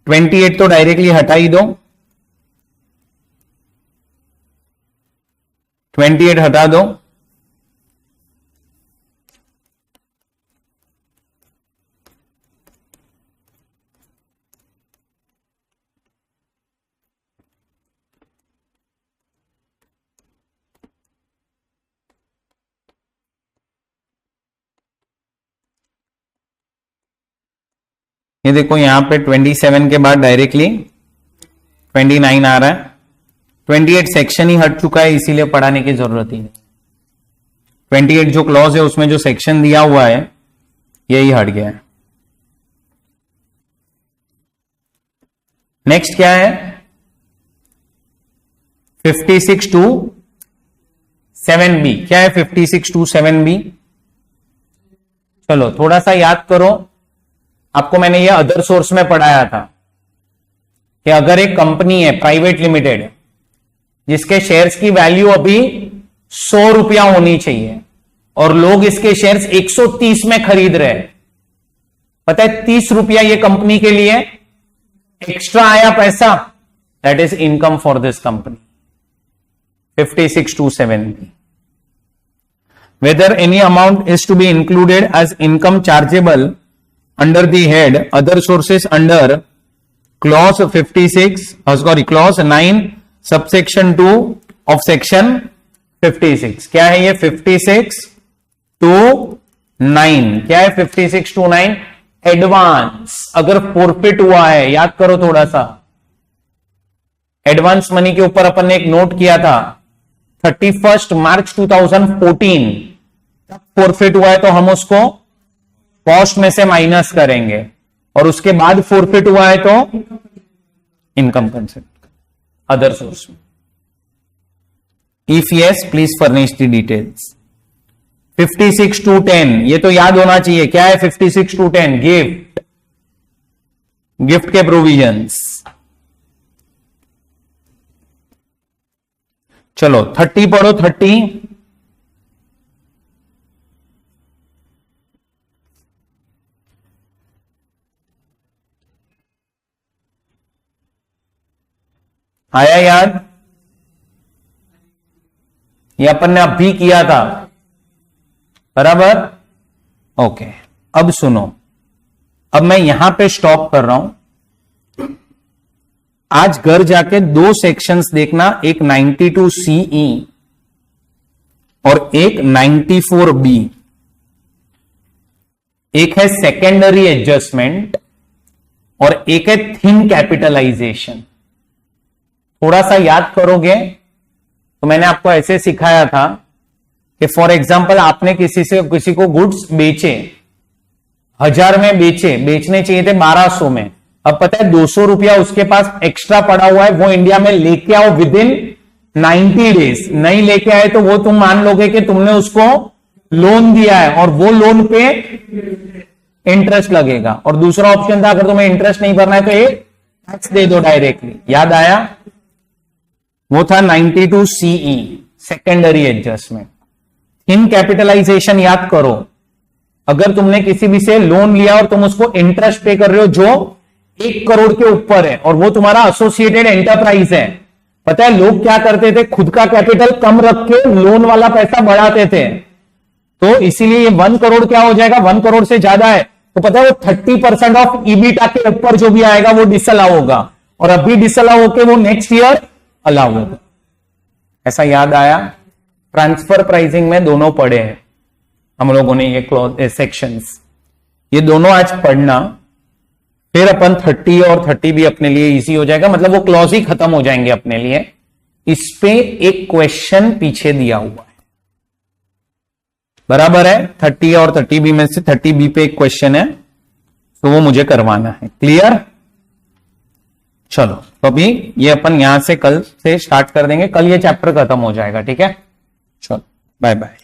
28 तो डायरेक्टली हटा ही दो, 28 हटा दो। ये देखो यहां पे 27 के बाद डायरेक्टली 29 आ रहा है। 28 सेक्शन ही हट चुका है, इसीलिए पढ़ाने की जरूरत ही नहीं। 28 जो क्लॉज है उसमें जो सेक्शन दिया हुआ है यही हट गया है। नेक्स्ट क्या है, 56(2)(7)B। क्या है 56(2)(7)B? चलो थोड़ा सा याद करो। आपको मैंने ये अदर सोर्स में पढ़ाया था कि अगर एक कंपनी है प्राइवेट लिमिटेड जिसके शेयर्स की वैल्यू अभी 100 रुपया होनी चाहिए और लोग इसके शेयर्स 130 में खरीद रहे हैं, पता है 30 रुपया ये कंपनी के लिए एक्स्ट्रा आया पैसा, that is income for this company. 56(2)(7)B। Whether any amount is to be included as income chargeable under the head other sources under clause clause 9 subsection 2 of section 56। क्या है ये 56(2)(9)? क्या है 56(2)(9)? एडवांस। अगर फोरफिट हुआ है, याद करो थोड़ा सा, एडवांस मनी के ऊपर अपन ने एक नोट किया था 31 मार्च 2014, तब फोरफिट हुआ है तो हम उसको कॉस्ट में से माइनस करेंगे, और उसके बाद फोरफिट हुआ है तो इनकम कंसेप्ट अदर सोर्स में। If yes please furnish the details. 56 to 10 ये तो याद होना चाहिए, क्या है 56 to 10? गिफ्ट, गिफ्ट के प्रोविजंस। चलो 30 पढ़ो। 30 आया याद? ये अपन ने अभी किया था, बराबर? ओके, अब सुनो, अब मैं यहां पे स्टॉप कर रहा हूं। आज घर जाके 2 सेक्शंस देखना, एक 92 CE और एक 94 B। एक है सेकेंडरी एडजस्टमेंट और एक है थिन कैपिटलाइजेशन। थोड़ा सा याद करोगे तो मैंने आपको ऐसे सिखाया था कि फॉर एग्जांपल आपने किसी को गुड्स बेचे, 1000 में बेचने चाहिए थे 1200 में। अब पता है 200 रुपया उसके पास एक्स्ट्रा पड़ा हुआ है, वो इंडिया में लेके आओ विदिन 90 डेज। नहीं लेके आए तो वो तुम मान लोगे कि तुमने उसको लोन दिया है और वो लोन पे इंटरेस्ट लगेगा। और दूसरा ऑप्शन था, अगर तुम्हें इंटरेस्ट नहीं भरना है तो ये टैक्स दे दो डायरेक्टली। याद आया? वो था 92 CE, secondary adjustment. Thin capitalization याद करो, अगर तुमने किसी भी से लोन लिया और तुम उसको इंटरेस्ट पे कर रहे हो जो 1 करोड़ के ऊपर है और वो तुम्हारा एसोसिएटेड एंटरप्राइज है, पता है लोग क्या करते थे? खुद का कैपिटल कम रख के लोन वाला पैसा बढ़ाते थे। तो इसीलिए ये 1 करोड़ क्या हो जाएगा? 1 करोड़ से ज्यादा है तो पता है वो 30% ऑफ ईबिटा के ऊपर जो भी आएगा वो डिसअलाउ होगा, और अभी डिसअलाउ होके वो नेक्स्ट ईयर अलाउ होगा। ऐसा याद आया? ट्रांसफर प्राइसिंग में दोनों पढ़े हैं हम लोगों ने, ये सेक्शंस, ये दोनों आज पढ़ना। फिर अपन 30 और 30 भी अपने लिए इजी हो जाएगा, मतलब वो क्लॉज ही खत्म हो जाएंगे अपने लिए। इस पे एक क्वेश्चन पीछे दिया हुआ है, बराबर है? 30 और 30B में से 30B पे एक क्वेश्चन है, तो वो मुझे करवाना है। क्लियर? चलो तो अभी ये अपन यहां से कल से स्टार्ट कर देंगे, कल ये चैप्टर खत्म हो जाएगा। ठीक है, चलो बाय बाय।